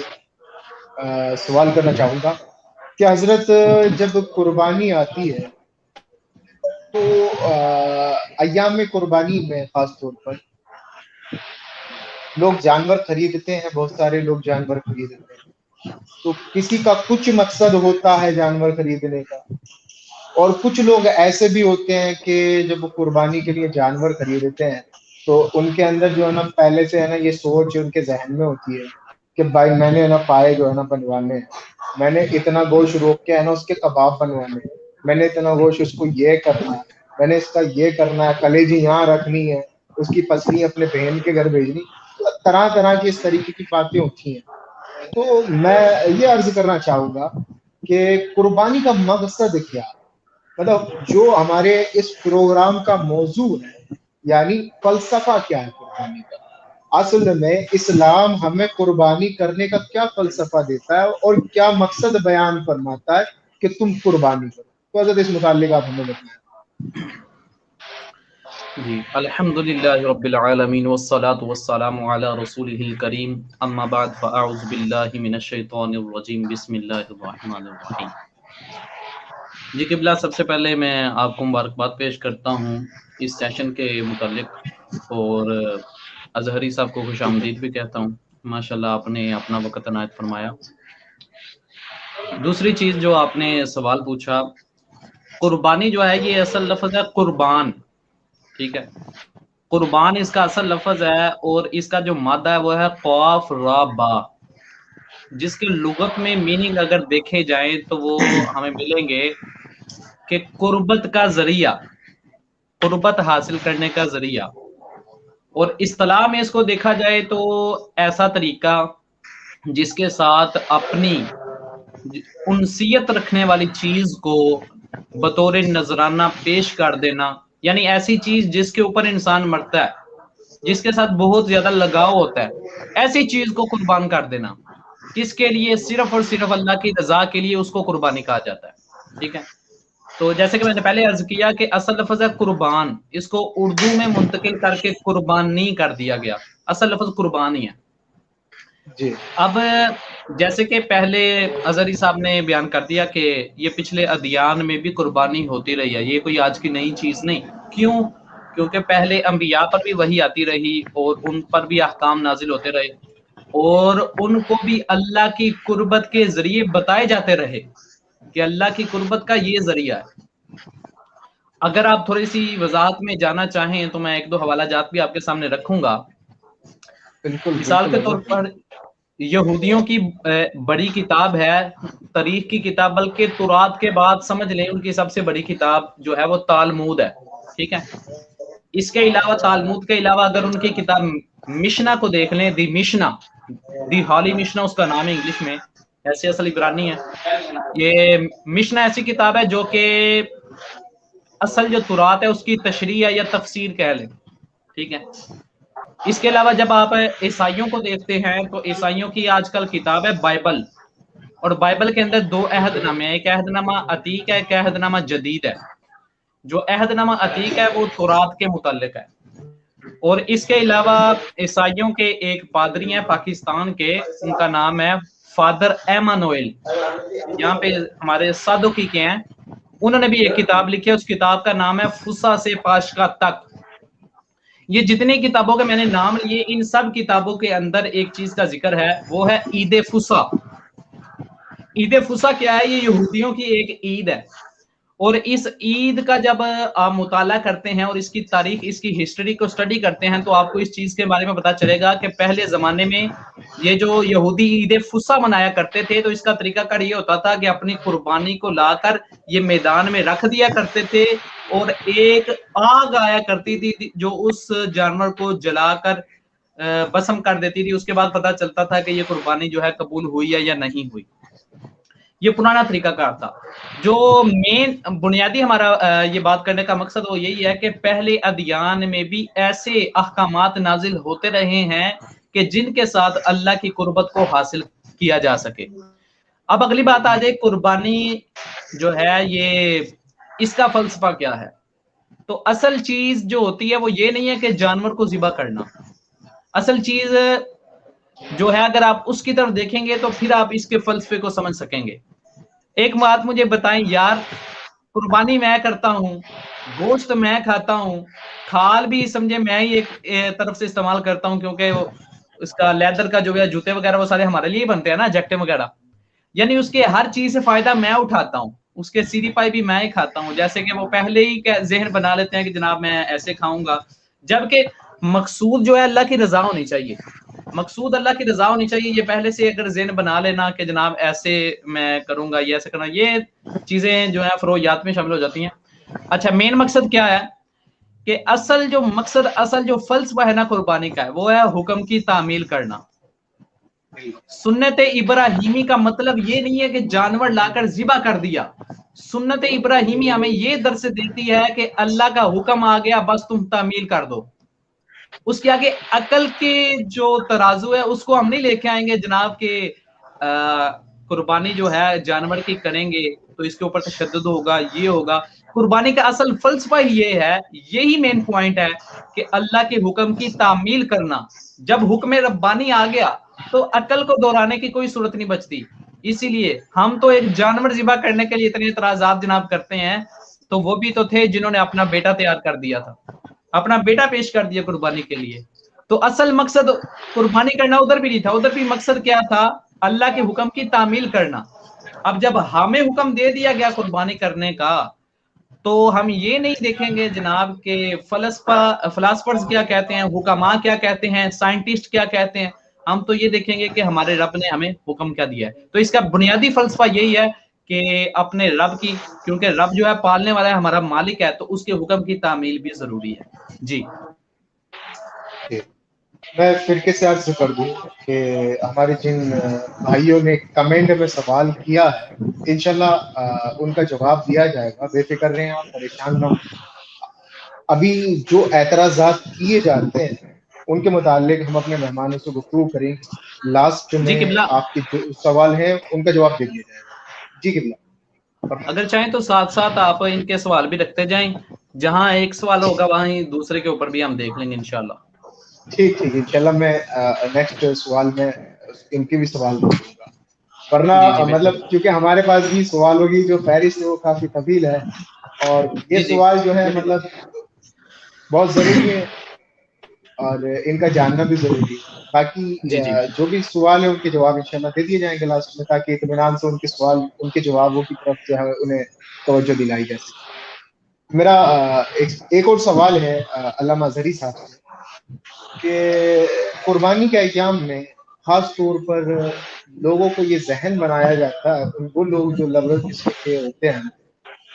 سوال کرنا چاہوں گا کہ حضرت جب قربانی آتی ہے تو ایام قربانی میں خاص طور پر لوگ جانور خریدتے ہیں، بہت سارے لوگ جانور خریدتے ہیں، تو کسی کا کچھ مقصد ہوتا ہے جانور خریدنے کا، اور کچھ لوگ ایسے بھی ہوتے ہیں کہ جب وہ قربانی کے لیے جانور خریدتے ہیں تو ان کے اندر جو ہے نا پہلے سے ہے نا یہ سوچ ان کے ذہن میں ہوتی ہے کہ بھائی میں نے نا پائے جو ہے نا بنوانے ہیں، میں نے اتنا گوشت روک کے ہے نا اس کے کباب بنوانے ہیں، میں نے اتنا گوشت اس کو یہ کرنا ہے، میں نے اس کا یہ کرنا ہے، کلیجی یہاں رکھنی ہے، اس کی پسلی اپنے بہن کے گھر بھیجنی، طرح طرح کی اس طریقے کی باتیں ہوتی ہیں. تو میں یہ عرض کرنا چاہوں گا کہ قربانی کا مقصد کیا، مطلب جو ہمارے اس پروگرام کا موضوع ہے یعنی فلسفہ کیا ہے قربانی کا، اصل میں اسلام ہمیں قربانی کرنے کا کیا فلسفہ دیتا ہے اور کیا مقصد بیان فرماتا ہے کہ تم قربانی کرو. تو حضرت اس متعلق آپ ہمیں بتائیں. جی الحمدللہ رب العالمین والصلاة والسلام علی رسولہ الکریم، اما بعد فاعوذ باللہ من الشیطان الرجیم، بسم اللہ الرحمن الرحیم. جی قبلہ، سب سے پہلے میں آپ کو مبارکباد پیش کرتا ہوں اس سیشن کے متعلق اور اظہری صاحب کو خوش آمدید بھی کہتا ہوں. ماشاءاللہ آپ نے اپنا وقت عنایت فرمایا. دوسری چیز جو آپ نے سوال پوچھا، قربانی جو ہے یہ اصل لفظ ہے قربان، ٹھیک ہے. قربان اس کا اصل لفظ ہے اور اس کا جو مادہ ہے وہ ہے قاف را با، جس کے لغت میں میننگ اگر دیکھے جائیں تو وہ ہمیں ملیں گے کہ قربت کا ذریعہ، قربت حاصل کرنے کا ذریعہ. اور اصطلاح میں اس کو دیکھا جائے تو ایسا طریقہ جس کے ساتھ اپنی انسیت رکھنے والی چیز کو بطور نذرانہ پیش کر دینا، یعنی ایسی چیز جس کے اوپر انسان مرتا ہے، جس کے ساتھ بہت زیادہ لگاؤ ہوتا ہے، ایسی چیز کو قربان کر دینا. کس کے لیے؟ صرف اور صرف اللہ کی رضا کے لیے اس کو قربانی کہا جاتا ہے، ٹھیک ہے. تو جیسے کہ میں نے پہلے عرض کیا کہ اصل لفظ ہے قربان، اس کو اردو میں منتقل کر کے قربانی کر دیا گیا، اصل لفظ قربان ہی ہے. جی اب جیسے کہ پہلے اظہری صاحب نے بیان کر دیا کہ یہ پچھلے ادیان میں بھی قربانی ہوتی رہی ہے، یہ کوئی آج کی نئی چیز نہیں. کیوں؟ کیونکہ پہلے انبیاء پر بھی وحی آتی رہی اور ان پر بھی احکام نازل ہوتے رہے اور ان کو بھی اللہ کی قربت کے ذریعے بتائے جاتے رہے کہ اللہ کی قربت کا یہ ذریعہ ہے۔ اگر آپ تھوڑی سی وضاحت میں جانا چاہیں تو میں ایک دو حوالہ جات بھی آپ کے سامنے رکھوں گا۔ بالکل مثال کے طور پر یہودیوں کی بڑی کتاب ہے تاریخ کی کتاب، بلکہ تورات کے بعد سمجھ لیں ان کی سب سے بڑی کتاب جو ہے وہ تالمود ہے، ٹھیک ہے۔ اس کے علاوہ تالمود کے علاوہ اگر ان کی کتاب مشنا کو دیکھ لیں، دی مشنا، دی ہالی مشنا اس کا نام ہے انگلش میں، ایسے اصل عبرانی ہے۔ یہ مشنا ایسی کتاب ہے جو کہ اصل جو تورات ہے اس کی تشریح یا تفسیر کہہ لیں، ٹھیک ہے۔ اس کے علاوہ جب آپ عیسائیوں کو دیکھتے ہیں تو عیسائیوں کی آج کل کتاب ہے بائبل، اور بائبل کے اندر دو عہد نامے ہیں، ایک عہد نامہ عتیق ہے، ایک عہد نامہ جدید ہے۔ جو عہد نامہ عتیق ہے وہ تورات کے متعلق ہے، اور اس کے علاوہ عیسائیوں کے ایک پادری ہیں پاکستان کے، ان کا نام ہے فادر ایمانوئل، یہاں پہ ہمارے صادقی کے ہیں، انہوں نے بھی ایک کتاب لکھی ہے، اس کتاب کا نام ہے فسا سے پاشکا تک۔ یہ جتنی کتابوں کے میں نے نام لیے، ان سب کتابوں کے اندر ایک چیز کا ذکر ہے، وہ ہے عید فسا۔ عید فسا کیا ہے؟ یہ یہودیوں کی ایک عید ہے، اور اس عید کا جب آپ مطالعہ کرتے ہیں اور اس کی تاریخ، اس کی ہسٹری کو سٹڈی کرتے ہیں تو آپ کو اس چیز کے بارے میں پتا چلے گا کہ پہلے زمانے میں یہ جو یہودی عید فسا منایا کرتے تھے تو اس کا طریقہ کار یہ ہوتا تھا کہ اپنی قربانی کو لا کر یہ میدان میں رکھ دیا کرتے تھے، اور ایک آگ آیا کرتی تھی جو اس جانور کو جلا کر بسم کر دیتی تھی، اس کے بعد پتا چلتا تھا کہ یہ قربانی جو ہے قبول ہوئی ہے یا نہیں ہوئی۔ یہ پرانا طریقہ کار تھا۔ جو مین بنیادی ہمارا یہ بات کرنے کا مقصد وہ یہی ہے کہ پہلے ادیان میں بھی ایسے احکامات نازل ہوتے رہے ہیں کہ جن کے ساتھ اللہ کی قربت کو حاصل کیا جا سکے۔ اب اگلی بات آ جائے قربانی جو ہے یہ اس کا فلسفہ کیا ہے؟ تو اصل چیز جو ہوتی ہے وہ یہ نہیں ہے کہ جانور کو ذبح کرنا، اصل چیز جو ہے اگر آپ اس کی طرف دیکھیں گے تو پھر آپ اس کے فلسفے کو سمجھ سکیں گے۔ ایک بات مجھے بتائیں یار، قربانی میں کرتا ہوں، گوشت میں کھاتا ہوں، کھال بھی سمجھے میں ہی ایک طرف سے استعمال کرتا ہوں، کیونکہ اس کا لیدر کا جو ہے جوتے وغیرہ وہ سارے ہمارے لیے بنتے ہیں نا، جیکٹیں وغیرہ، یعنی اس کے ہر چیز سے فائدہ میں اٹھاتا ہوں، اس کے سیری پائی بھی میں ہی کھاتا ہوں، جیسے کہ وہ پہلے ہی ذہن بنا لیتے ہیں کہ جناب میں ایسے کھاؤں گا، جبکہ مقصود جو ہے اللہ کی رضا ہونی چاہیے، مقصود اللہ کی رضا ہونی چاہیے۔ یہ پہلے سے اگر ذہن بنا لینا کہ جناب ایسے میں کروں گا، یہ ایسے کرنا، یہ چیزیں جو ہیں فرویات میں شامل ہو جاتی ہیں۔ اچھا، مین مقصد کیا ہے کہ اصل جو مقصد، اصل جو فلسفہ ہے نا قربانی کا ہے وہ ہے حکم کی تعمیل کرنا۔ سنت ابراہیمی کا مطلب یہ نہیں ہے کہ جانور لا کر ذبح کر دیا، سنت ابراہیمی ہمیں یہ درس دیتی ہے کہ اللہ کا حکم آ گیا بس تم تعمیل کر دو، اس کے آگے عقل کے جو ترازو ہے اس کو ہم نہیں لے کے آئیں گے جناب کہ قربانی جو ہے جانور کی کریں گے تو اس کے اوپر تشدد ہوگا، یہ ہوگا۔ قربانی کا اصل فلسفہ یہ ہے، یہی مین پوائنٹ ہے کہ اللہ کے حکم کی تعمیل کرنا۔ جب حکم ربانی آ گیا تو عقل کو دہرانے کی کوئی صورت نہیں بچتی۔ اسی لیے ہم تو ایک جانور ذبح کرنے کے لیے اتنے اعتراضات جناب کرتے ہیں، تو وہ بھی تو تھے جنہوں نے اپنا بیٹا تیار کر دیا تھا، اپنا بیٹا پیش کر دیا قربانی کے لیے۔ تو اصل مقصد قربانی کرنا ادھر بھی نہیں تھا، ادھر بھی مقصد کیا تھا؟ اللہ کے حکم کی تعمیل کرنا۔ اب جب ہمیں حکم دے دیا گیا قربانی کرنے کا تو ہم یہ نہیں دیکھیں گے جناب کہ فلاسفرز کیا کہتے ہیں، حکماء کیا کہتے ہیں، سائنٹسٹ کیا کہتے ہیں، ہم تو یہ دیکھیں گے کہ ہمارے رب نے ہمیں حکم کیا دیا ہے۔ تو اس کا بنیادی فلسفہ یہی ہے کہ اپنے رب کی، کیونکہ رب جو ہے پالنے والا ہے، ہمارا مالک ہے، تو اس کے حکم کی تعمیل بھی ضروری ہے۔ جی میں فرقے سے عرض کر دوں کہ ہمارے جن بھائیوں نے کمنٹ میں سوال کیا ہے انشاءاللہ ان کا جواب دیا جائے گا، بے فکر رہیں آپ، پریشان نہ ہوں۔ ابھی جو اعتراضات کیے جاتے ہیں ان کے متعلق ہم اپنے مہمانوں سے گفتگو کریں گے، لاسٹ میں آپ کے جو سوال ہیں ان کا جواب دے دیا جائے گا۔ جی قبلہ، اگر چاہیں تو ساتھ ساتھ آپ ان کے سوال بھی رکھتے جائیں، جہاں ایک سوال ہوگا وہیں دوسرے کے اوپر بھی ہم دیکھ لیں گے انشاءاللہ۔ ٹھیک انشاءاللہ میں نیکسٹ سوال میں ان کے بھی سوال رکھوں گا، ورنہ مطلب کیونکہ ہمارے پاس بھی سوالوں کی جو فہرست ہے وہ کافی طویل ہے، اور یہ سوال جو ہے مطلب بہت ضروری ہے اور ان کا جاننا بھی ضروری ہے. باقی جی جی جو بھی سوال ہے ان کے جواب انشاءاللہ دے دیے جائیں گے لاسٹ میں، تاکہ اطمینان سے ان کے سوال، ان کے جوابوں کی طرف جو ہے انہیں توجہ دلائی جا سکے. میرا ایک اور سوال ہے علامہ اظہری صاحب سے کہ قربانی کے ایام میں خاص طور پر لوگوں کو یہ ذہن بنایا جاتا ہے، وہ لوگ جو لبرل قسم کے ہوتے ہیں،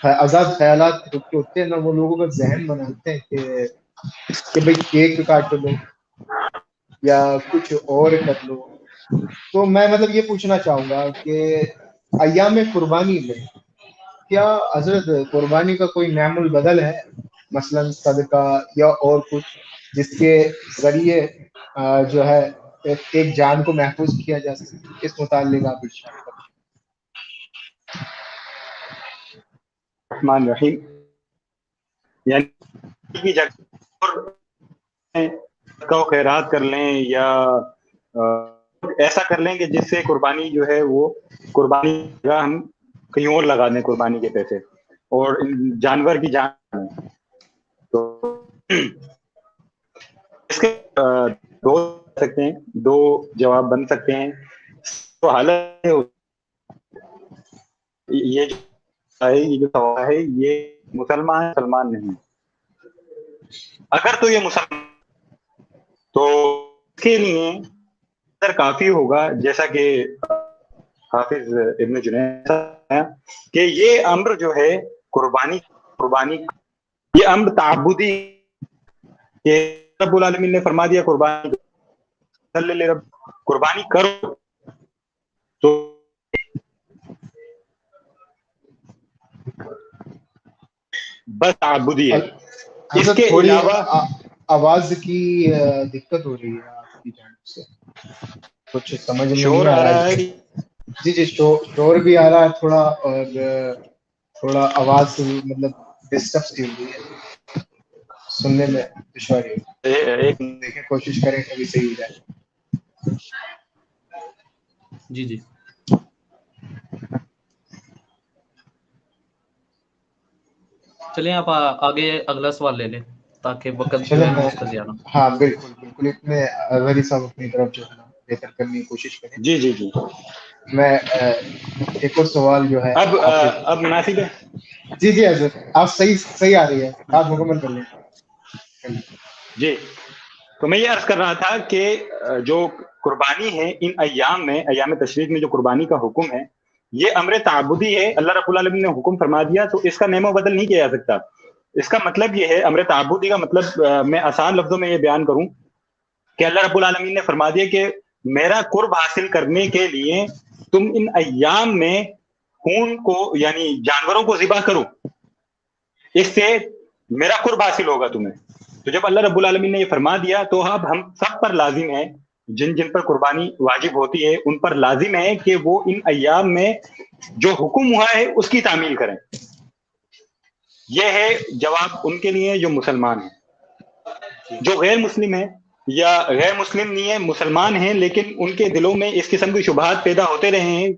آزاد خیالات کے ہوتے ہیں نا، وہ لوگوں کا ذہن بناتے ہیں کہ بھئی کیک کاٹ لو یا کچھ اور کر لو. تو میں مطلب یہ پوچھنا چاہوں گا کہ ایام قربانی میں کیا حضرت قربانی کا کوئی نعم البدل ہے، مثلا صدقہ یا اور کچھ جس کے ذریعے جو ہے ایک جان کو محفوظ کیا جا سکے؟ اس متعلق آپ ارشاد کریں. الرحمن الرحیم. یعنی کی جگہ صدقہ و خیرات کر لیں یا ایسا کر لیں کہ جس سے قربانی جو ہے وہ قربانی کا ہم کہیں اور لگا دیں قربانی کے پیسے اور جانور کی جان. تو اس کے دو سکتے ہیں، دو جواب بن سکتے ہیں. تو حالت یہ جو سوال ہے یہ مسلمان نہیں. اگر تو یہ مسلمان تو اس کے لیے کافی ہوگا، جیسا کہ حافظ ابن جنید کہ یہ امر جو ہے قربانی یہ امر تعبدی کہ رب العالمین نے فرما دیا قربانی کرو، تو بس تعبدی ہے. اس کے علاوہ آواز کی دقت ہو رہی ہے آپ کی جانب سے، کچھ سمجھ میں شور نہیں آ رہا ہے. جی شور بھی آ رہا ہے تھوڑا، اور تھوڑا آواز مطلب ڈسٹرب سی ہو رہی ہے، سننے میں دشواری ہو. ایک دیکھیں کوشش کریں کبھی صحیح ہو جائے. جی جی چلیں آپ آگے اگلا سوال لے لیں تاکہ وقت جو ہے نا اس کا زیادہ. ہاں بالکل اتنے اظہری صاحب اپنی طرف جو ہے نا بہتر کرنے کی کوشش کریں. جی میں ایک اور سوال جو ہے اب مناسب ہے. جی حضرت آپ صحیح آ رہی ہے، آپ مکمل کر لیں. جی تو میں یہ عرض کر رہا تھا کہ جو قربانی ہے ان ایام تشریق میں جو قربانی کا حکم ہے یہ امر تعبدی ہے. اللہ رب العالمین نے حکم فرما دیا تو اس کا نعم و بدل نہیں کیا جا سکتا. اس کا مطلب یہ ہے، امر تعبدی کا مطلب میں آسان لفظوں میں یہ بیان کروں کہ اللہ رب العالمین نے فرما دیا کہ میرا قرب حاصل کرنے کے لیے تم ان ایام میں خون کو یعنی جانوروں کو ذبح کرو، اس سے میرا قرب حاصل ہوگا تمہیں. تو جب اللہ رب العالمین نے یہ فرما دیا تو اب ہم سب پر لازم ہے، جن پر قربانی واجب ہوتی ہے ان پر لازم ہے کہ وہ ان ایام میں جو حکم ہوا ہے اس کی تعمیل کریں. یہ ہے جواب ان کے لیے جو مسلمان ہیں. جو غیر مسلم ہیں یا غیر مسلم نہیں ہے، مسلمان ہیں لیکن ان کے دلوں میں اس قسم کی شبہات پیدا ہوتے رہے ہیں،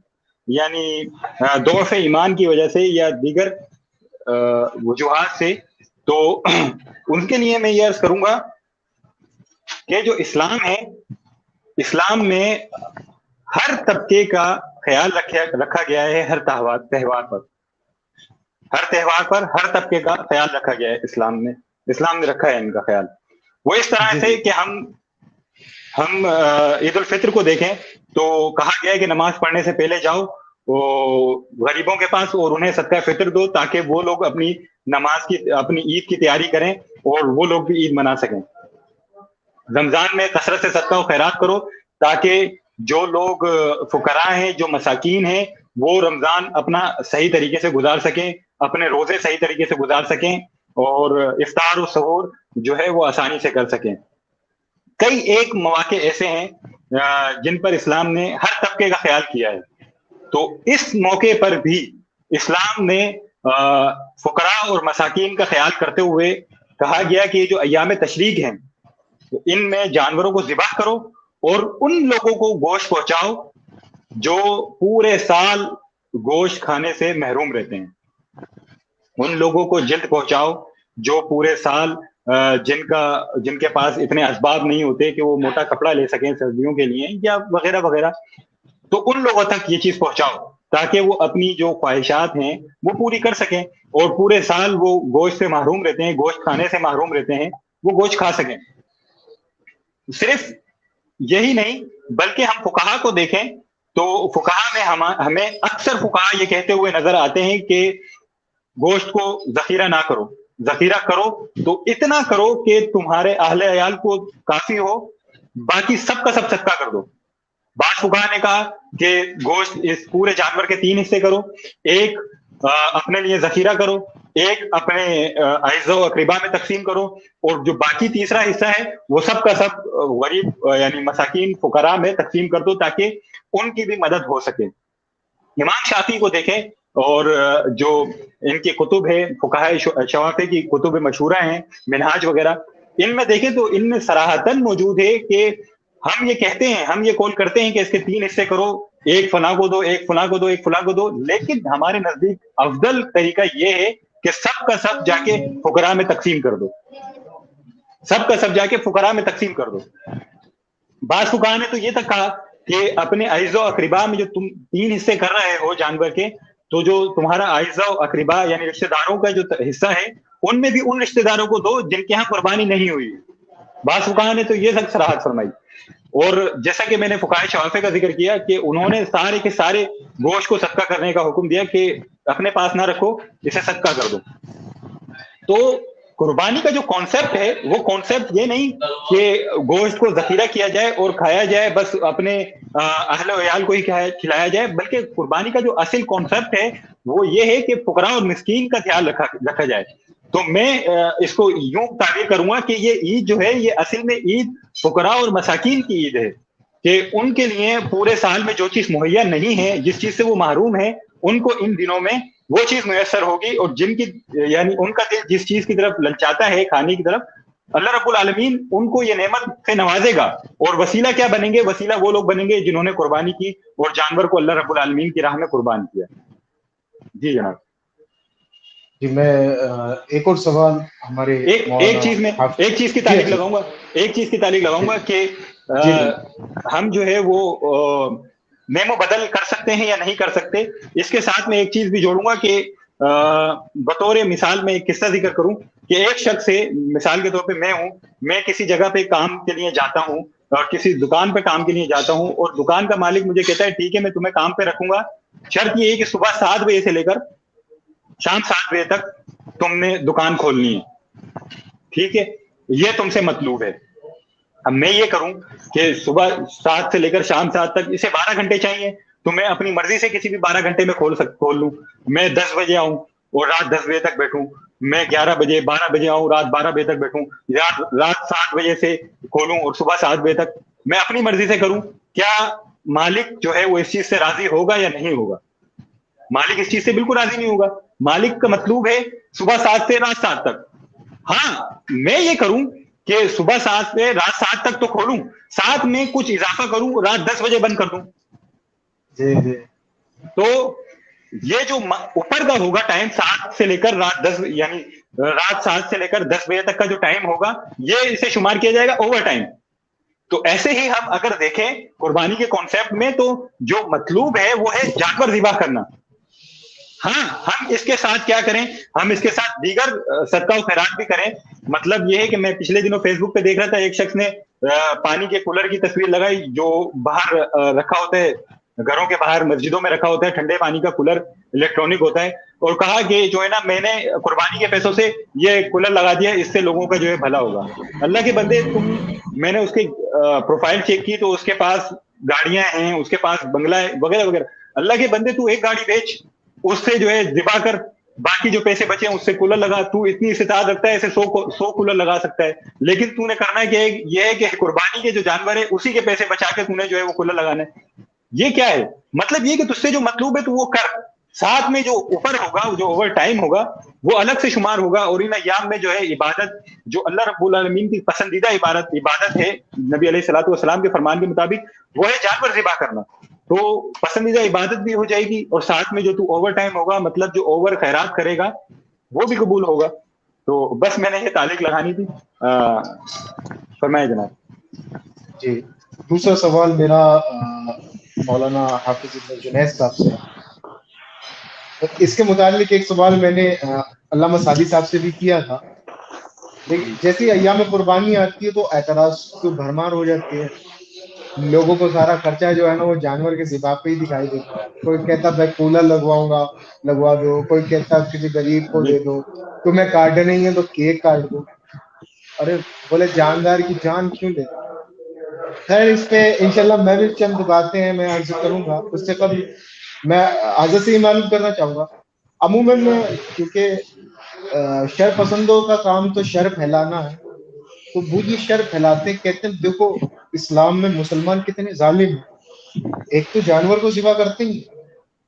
یعنی ضعف ایمان کی وجہ سے یا دیگر وجوہات سے، تو ان کے لیے میں یہ عرض کروں گا کہ جو اسلام ہے، اسلام میں ہر طبقے کا خیال رکھا گیا ہے. ہر تہوار پر ہر طبقے کا خیال رکھا گیا ہے. اسلام نے رکھا ہے ان کا خیال. وہ اس طرح سے کہ ہم عید الفطر کو دیکھیں تو کہا گیا ہے کہ نماز پڑھنے سے پہلے جاؤ غریبوں کے پاس اور انہیں صدقہ فطر دو تاکہ وہ لوگ اپنی اپنی عید کی تیاری کریں اور وہ لوگ بھی عید منا سکیں. رمضان میں کثرت سے صدقہ و خیرات کرو تاکہ جو لوگ فقراء ہیں، جو مساکین ہیں، وہ رمضان اپنا صحیح طریقے سے گزار سکیں، اپنے روزے صحیح طریقے سے گزار سکیں اور افطار و سحور جو ہے وہ آسانی سے کر سکیں. کئی ایک مواقع ایسے ہیں جن پر اسلام نے ہر طبقے کا خیال کیا ہے. تو اس موقع پر بھی اسلام نے فقراء اور مساکین کا خیال کرتے ہوئے کہا گیا کہ جو ایام تشریق ہیں ان میں جانوروں کو ذبح کرو اور ان لوگوں کو گوشت پہنچاؤ جو پورے سال گوشت کھانے سے محروم رہتے ہیں. ان لوگوں کو جلد پہنچاؤ جو پورے سال جن کے پاس اتنے اسباب نہیں ہوتے کہ وہ موٹا کپڑا لے سکیں سردیوں کے لیے یا وغیرہ وغیرہ، تو ان لوگوں تک یہ چیز پہنچاؤ تاکہ وہ اپنی جو خواہشات ہیں وہ پوری کر سکیں، اور پورے سال وہ گوشت سے محروم رہتے ہیں، گوشت کھانے سے محروم رہتے ہیں، وہ گوشت کھا سکیں۔ صرف یہی نہیں بلکہ ہم فقہا کو دیکھیں تو فقہا میں ہمیں اکثر فقہا یہ کہتے ہوئے نظر آتے ہیں کہ گوشت کو ذخیرہ نہ کرو، ذخیرہ کرو تو اتنا کرو کہ تمہارے اہل عیال کو کافی ہو، باقی سب کا سب صدقہ کر دو۔ بعض فقہا نے کہا کہ گوشت اس پورے جانور کے 3 حصے کرو، ایک اپنے لیے ذخیرہ کرو، ایک اپنے اعزاء و اقربا میں تقسیم کرو، اور جو باقی تیسرا حصہ ہے وہ سب کا سب غریب یعنی مساکین فقراء میں تقسیم کر دو تاکہ ان کی بھی مدد ہو سکے۔ امام شافعی کو دیکھیں اور جو ان کی کتب ہے فقہاء شوافی کی کتب مشہورہ ہیں، منہاج وغیرہ، ان میں دیکھیں تو ان میں صراحتاً موجود ہے کہ ہم یہ کہتے ہیں، ہم یہ قول کرتے ہیں کہ اس کے 3 حصے کرو، ایک فلاں کو دو، ایک فلاں کو دو، ایک فلاں کو دو، لیکن ہمارے نزدیک افضل طریقہ یہ ہے کہ سب کا سب جا کے فقراء میں تقسیم کر دو، سب کا سب جا کے فقراء میں تقسیم کر دو۔ بعض فقہا نے تو یہ تک کہا کہ اپنے اعزاء و اقربا میں جو تم 3 حصے کر رہے ہو جانور کے، تو جو تمہارا اعزاء و اقربا یعنی رشتہ داروں کا جو حصہ ہے ان میں بھی ان رشتہ داروں کو دو جن کے ہاں قربانی نہیں ہوئی۔ بعض فقہا نے تو یہ تک صراحت فرمائی، اور جیسا کہ میں نے فقہاء شوافی کا ذکر کیا کہ انہوں نے سارے کے سارے گوشت کو صدقہ کرنے کا حکم دیا کہ اپنے پاس نہ رکھو، اسے صدقہ کر دو۔ تو قربانی کا جو کانسیپٹ ہے وہ کانسیپٹ یہ نہیں کہ گوشت کو ذخیرہ کیا جائے اور کھایا جائے، بس اپنے اہل و عیال کو ہی کھلایا جائے، بلکہ قربانی کا جو اصل کانسیپٹ ہے وہ یہ ہے کہ فقراء اور مسکین کا خیال رکھا جائے۔ تو میں اس کو یوں تعبیر کروں گا کہ یہ عید جو ہے یہ اصل میں عید فقراء اور مساکین کی عید ہے، کہ ان کے لیے پورے سال میں جو چیز مہیا نہیں ہے، جس چیز سے وہ محروم ہیں، ان کو ان دنوں میں وہ چیز میسر ہوگی، اور جن کی یعنی ان کا دل جس چیز کی طرف للچاتا ہے کھانے کی طرف، اللہ رب العالمین ان کو یہ نعمت سے نوازے گا۔ اور وسیلہ کیا بنیں گے؟ وسیلہ وہ لوگ بنیں گے جنہوں نے قربانی کی اور جانور کو اللہ رب العالمین کی راہ میں قربان کیا۔ جی جناب۔ جی میں ایک اور سوال ہمارے ایک چیز کی تعلیق لگاؤں گا کہ ہم جو ہے وہ نیم و بدل کر سکتے ہیں یا نہیں کر سکتے۔ اس کے ساتھ میں ایک چیز بھی جوڑوں گا کہ بطور مثال میں ایک قصہ ذکر کروں کہ ایک شخص سے، مثال کے طور پہ میں کسی جگہ پہ کام کے لیے جاتا ہوں اور کسی دکان پہ کام کے لیے جاتا ہوں، اور دکان کا مالک مجھے کہتا ہے ٹھیک ہے میں تمہیں کام پہ رکھوں گا، شرط یہ ہے کہ صبح 7 بجے سے لے کر شام 7 بجے تک تم نے دکان کھولنی ہے، ٹھیک ہے، یہ تم سے مطلوب ہے۔ اب میں یہ کروں کہ صبح 7 سے لے کر شام 7 تک، اسے 12 گھنٹے چاہیے، تو میں اپنی مرضی سے کسی بھی 12 گھنٹے میں کھول لوں۔ میں 10 بجے آؤں اور رات 10 بجے تک بیٹھوں، میں 11 بجے 12 بجے آؤں، رات 12 بجے تک بیٹھوں، رات 7 بجے سے کھولوں اور صبح 7 بجے تک، میں اپنی مرضی سے کروں، کیا مالک جو ہے وہ اس چیز سے راضی ہوگا یا نہیں ہوگا؟ مالک اس چیز سے بالکل راضی نہیں ہوگا۔ مالک کا مطلوب ہے صبح 7 سے رات 7 تک۔ ہاں میں یہ کروں کہ صبح 7 سے رات 7 تک تو کھولوں، ساتھ میں کچھ اضافہ کروں، رات 10 بجے بند کر دوں۔ تو یہ جو اوپر کا ہوگا ٹائم 7 سے لے کر رات 10، یعنی رات 7 سے لے کر 10 بجے تک کا جو ٹائم ہوگا، یہ اسے شمار کیا جائے گا اوور ٹائم۔ تو ایسے ہی ہم اگر دیکھیں قربانی کے کانسیپٹ میں، تو جو مطلوب ہے وہ ہے جانور ذبح کرنا۔ ہاں ہم اس کے ساتھ کیا کریں؟ ہم اس کے ساتھ دیگر صدقہ و خیرات بھی کریں۔ مطلب یہ ہے کہ میں پچھلے دنوں فیس بک پہ دیکھ رہا تھا، ایک شخص نے پانی کے کولر کی تصویر لگائی جو باہر رکھا ہوتا ہے، گھروں کے باہر مسجدوں میں رکھا ہوتا ہے، ٹھنڈے پانی کا کولر الیکٹرانک ہوتا ہے، اور کہا کہ جو ہے نا میں نے قربانی کے پیسوں سے یہ کولر لگا دیا، اس سے لوگوں کا جو ہے بھلا ہوگا۔ اللہ کے بندے، میں نے اس کی پروفائل چیک کی تو اس کے پاس گاڑیاں ہیں، اس کے پاس بنگلہ ہے وغیرہ وغیرہ۔ اللہ کے بندے، تو ایک گاڑی بیچ، اس سے جو ہے ذبح کر، باقی جو پیسے بچے ہیں اس سے کولر لگا۔ تو اتنی استطاعت رکھتا ہے ایسے 100 کولر لگا سکتا ہے، لیکن تو نے کرنا ہے کہ یہ ہے کہ قربانی کے جو جانور ہے اسی کے پیسے بچا کے تو نے جو ہے وہ کولر لگانا ہے۔ یہ کیا ہے؟ مطلب یہ کہ تجھ سے جو مطلوب ہے تو وہ کر، ساتھ میں جو اوپر ہوگا، جو اوور ٹائم ہوگا وہ الگ سے شمار ہوگا۔ اور ان ایام میں جو ہے عبادت، جو اللہ رب العالمین کی پسندیدہ عبادت ہے نبی علیہ الصلوۃ والسلام کے فرمان کے مطابق، وہ ہے جانور ذبح کرنا۔ تو پسندیدہ عبادت بھی ہو جائے گی، اور ساتھ میں جو تو اوور ٹائم ہوگا، مطلب جو اوور خیرات کرے گا وہ بھی قبول ہوگا۔ تو بس میں نے یہ تعلیق لگانی تھی. فرمائے جناب. جی دوسرا سوال میرا مولانا حافظ ابن جنید صاحب سے. اس کے متعلق ایک سوال میں نے علامہ سعدی صاحب سے بھی کیا تھا. جیسے ایام قربانی آتی ہے تو اعتراض تو بھرمار ہو جاتی ہے, لوگوں کو سارا خرچہ جو ہے نا وہ جانور کے ذبح پہ ہی دکھائی دیتا ہے. کوئی کہتا میں کولر لگواؤں گا, لگوا دو. کوئی کہتا کسی غریب کو دے دو. تمہیں کاٹ نہیں ہے تو کیک کاٹ دو. ارے بولے جاندار کی جان کیوں لے؟ خیر اس پہ انشاءاللہ میں بھی چند باتیں ہیں میں عرض کروں گا. اس سے قبل میں حضرت سے یہ معلوم کرنا چاہوں گا, عموماً کیونکہ شر پسندوں کا کام تو شر پھیلانا ہے, تو وہ یہ شر پھیلاتے کہتے ہیں دیکھو اسلام میں مسلمان کتنے ظالم ہیں. ایک تو جانور کو ذبح کرتے ہیں,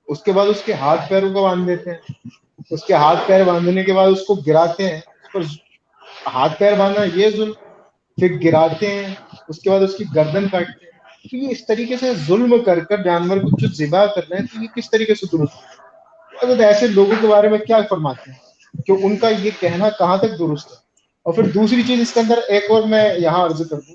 اس کے بعد اس کے ہاتھ پیروں کو باندھ دیتے ہیں, اس کے ہاتھ پیر باندھنے کے بعد اس کو گراتے ہیں. اس پر ہاتھ پیر باندھنا یہ ظلم, پھر گراتے ہیں, اس کے بعد اس کی گردن کاٹتے ہیں. تو یہ اس طریقے سے ظلم کر کر جانور کو جو ذبح کرنا ہے تو یہ کس طریقے سے درست ہے؟ حضرت ایسے لوگوں کے بارے میں کیا فرماتے ہیں کہ ان کا یہ کہنا کہاں تک درست ہے؟ اور پھر دوسری چیز اس کے اندر ایک اور میں یہاں عرض کر دوں,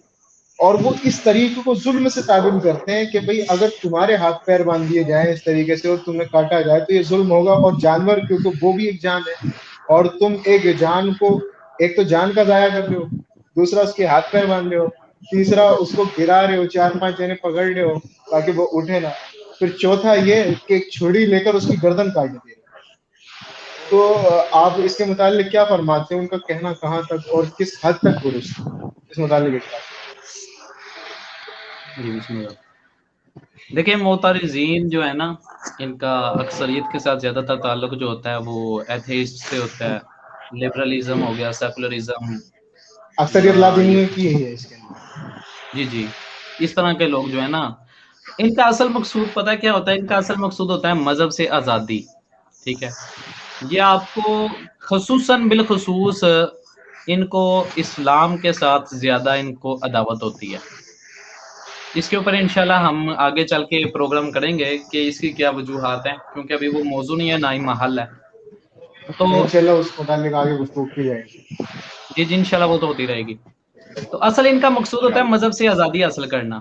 اور وہ اس طریقے کو ظلم سے تعبیر کرتے ہیں کہ بھئی اگر تمہارے ہاتھ پیر باندھ دیے جائیں اس طریقے سے اور تمہیں کاٹا جائے تو یہ ظلم ہوگا, اور جانور کیونکہ وہ بھی ایک جان ہے اور تم ایک جان کو ایک تو جان کا ضائع کر رہے ہو, دوسرا اس کے ہاتھ پیر باندھ رہے ہو, تیسرا اس کو گرا رہے ہو, 4-5 جنے پکڑ رہے ہو تاکہ وہ اٹھے نہ, پھر چوتھا یہ کہ ایک چھڑی لے کر اس کی گردن کاٹ دے. تو آپ اس کے متعلق کیا فرماتے ہیں؟ ان کا کہنا کہاں تک اور کس حد تک درست ہے اس متعلق؟ جی بسم اللہ. دیکھیں معترضین جو ہے نا ان کا اکثریت کے ساتھ زیادہ تر تعلق جو ہوتا ہے وہ ایتھیسٹ سے ہوتا ہے. لبرلزم ہو گیا, سیکولرزم, اکثریت لا دینی کی ہے اس کے اندر. جی اس طرح کے لوگ جو ہے نا ان کا اصل مقصود پتہ کیا ہوتا ہے؟ ان کا اصل مقصود ہوتا ہے مذہب سے آزادی. ٹھیک ہے, یہ آپ کو خصوصاً بالخصوص ان کو اسلام کے ساتھ زیادہ ان کو عداوت ہوتی ہے. اس کے اوپر انشاءاللہ ہم آگے چل کے پروگرام کریں گے کہ اس کی کیا وجوہات ہیں, کیونکہ ابھی وہ موضوع نہیں ہے نہ ہی محل ہے. تو انشاءاللہ اس متعلق آگے گفتگو کی جائے گی. جی انشاءاللہ وہ تو ہوتی رہے گی. تو اصل ان کا مقصود ہوتا ہے مذہب سے آزادی حاصل کرنا.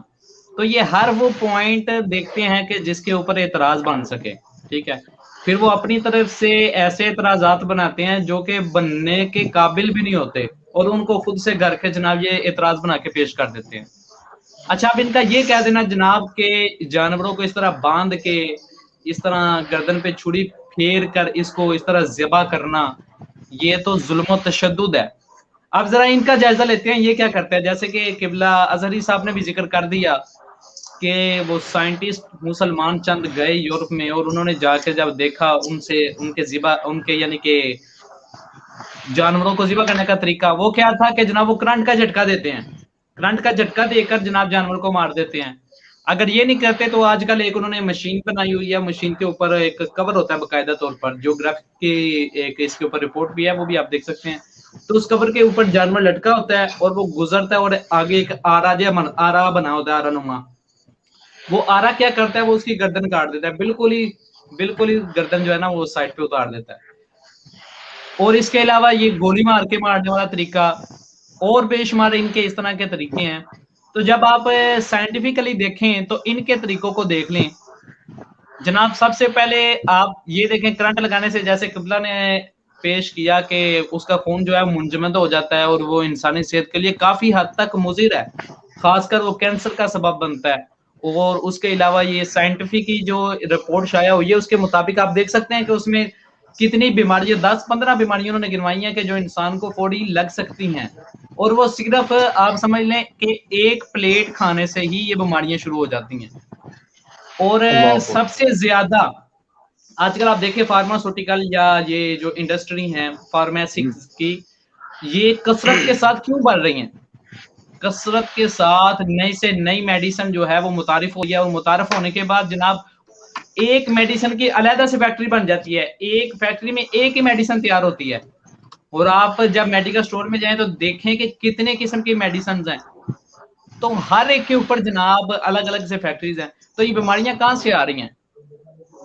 تو یہ ہر وہ پوائنٹ دیکھتے ہیں کہ جس کے اوپر اعتراض بن سکے. ٹھیک ہے, پھر وہ اپنی طرف سے ایسے اعتراضات بناتے ہیں جو کہ بننے کے قابل بھی نہیں ہوتے, اور ان کو خود سے گھر کے جناب یہ اعتراض بنا کے پیش کر دیتے ہیں. اچھا اب ان کا یہ کہہ دینا جناب کہ جانوروں کو اس طرح باندھ کے اس طرح گردن پہ چھری پھیر کر اس کو اس طرح ذبح کرنا یہ تو ظلم و تشدد ہے. اب ذرا ان کا جائزہ لیتے ہیں یہ کیا کرتے ہیں. جیسے کہ قبلہ اظہری صاحب نے بھی ذکر کر دیا کہ وہ سائنٹسٹ مسلمان چند گئے یورپ میں, اور انہوں نے جا کے جب دیکھا ان سے ان کے ذبح ان کے یعنی کہ جانوروں کو ذبح کرنے کا طریقہ وہ کیا تھا کہ جناب وہ کرنٹ کا جھٹکا دیتے ہیں, کرنٹ کا جھٹکا دے کر جناب جانور کو مار دیتے ہیں. اگر یہ نہیں کرتے تو آج کل ایک انہوں نے مشین بنائی ہوئی ہے, مشین کے اوپر ایک کور ہوتا ہے باقاعدہ طور پر, جیوگرافک کی ایک اس کے اوپر رپورٹ بھی ہے, وہ بھی آپ دیکھ سکتے ہیں. تو اس کور کے اوپر جانور لٹکا ہوتا ہے اور وہ گزرتا ہے, اور آگے ایک آرا بنا ہوتا ہے, آرا نما. وہ آرا کیا کرتا ہے, وہ اس کی گردن کاٹ دیتا ہے, بالکل ہی گردن جو ہے نا وہ سائڈ پہ اتار دیتا ہے. اور اس کے علاوہ یہ گولی مار کے مارنے والا طریقہ اور بے شمار ان کے اس طرح کے طریقے ہیں. تو جب آپ سائنٹیفکلی دیکھیں تو ان کے طریقوں کو دیکھ لیں جناب. سب سے پہلے آپ یہ دیکھیں کرنٹ لگانے سے جیسے قبلہ نے پیش کیا کہ اس کا خون جو ہے منجمد ہو جاتا ہے, اور وہ انسانی صحت کے لیے کافی حد تک مضر ہے, خاص کر وہ کینسر کا سبب بنتا ہے. اور اس کے علاوہ یہ سائنٹیفک کی جو رپورٹ شائع ہوئی ہے اس کے مطابق آپ دیکھ سکتے ہیں کہ اس میں کتنی بیماریاں 10-15 بیماریاں انہوں نے گنوائی ہیں کہ جو انسان کو فوری لگ سکتی ہیں, اور وہ صرف آپ سمجھ لیں کہ ایک پلیٹ کھانے سے ہی یہ بیماریاں شروع ہو جاتی ہیں. اور سب سے زیادہ آج کل آپ دیکھیں فارماسوٹیکل یا یہ جو انڈسٹری ہیں فارمیسکس کی, یہ کثرت کے ساتھ کیوں بڑھ رہی ہیں؟ کثرت کے ساتھ نئی سے نئی میڈیسن جو ہے وہ متعارف ہو گیا, اور متعارف ہونے کے بعد جناب ایک میڈیسن کی علیحدہ سے فیکٹری بن جاتی ہے, ایک فیکٹری میں ایک ہی میڈیسن تیار ہوتی ہے. اور آپ جب میڈیکل سٹور میں جائیں تو دیکھیں کہ کتنے قسم کی میڈیسنز ہیں, تو ہر ایک کے اوپر جناب الگ الگ سے فیکٹریز ہیں. تو یہ بیماریاں کہاں سے آ رہی ہیں؟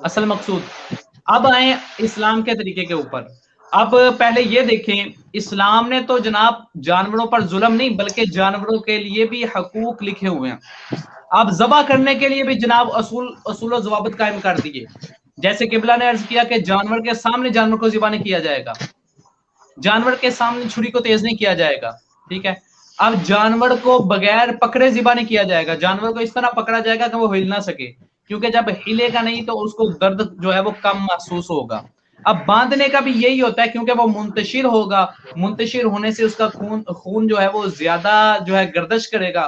اصل مقصود اب آئیں اسلام کے طریقے کے اوپر. اب پہلے یہ دیکھیں اسلام نے تو جناب جانوروں پر ظلم نہیں بلکہ جانوروں کے لیے بھی حقوق لکھے ہوئے ہیں. اب ذبح کرنے کے لیے بھی جناب اصول و ضوابط قائم کر دیے. جیسے قبلہ نے عرض کیا کہ جانور کے سامنے جانور کو ذبح نہیں کیا جائے گا, جانور کے سامنے چھری کو تیز نہیں کیا جائے گا, ٹھیک ہے. اب جانور کو بغیر پکڑے ذبح نہیں کیا جائے گا, جانور کو اس طرح پکڑا جائے گا کہ وہ ہل نہ سکے, کیونکہ جب ہلے گا نہیں تو اس کو درد جو ہے وہ کم محسوس ہوگا. اب باندھنے کا بھی یہی ہوتا ہے کیونکہ وہ منتشر ہوگا, منتشر ہونے سے اس کا خون جو ہے وہ زیادہ جو ہے گردش کرے گا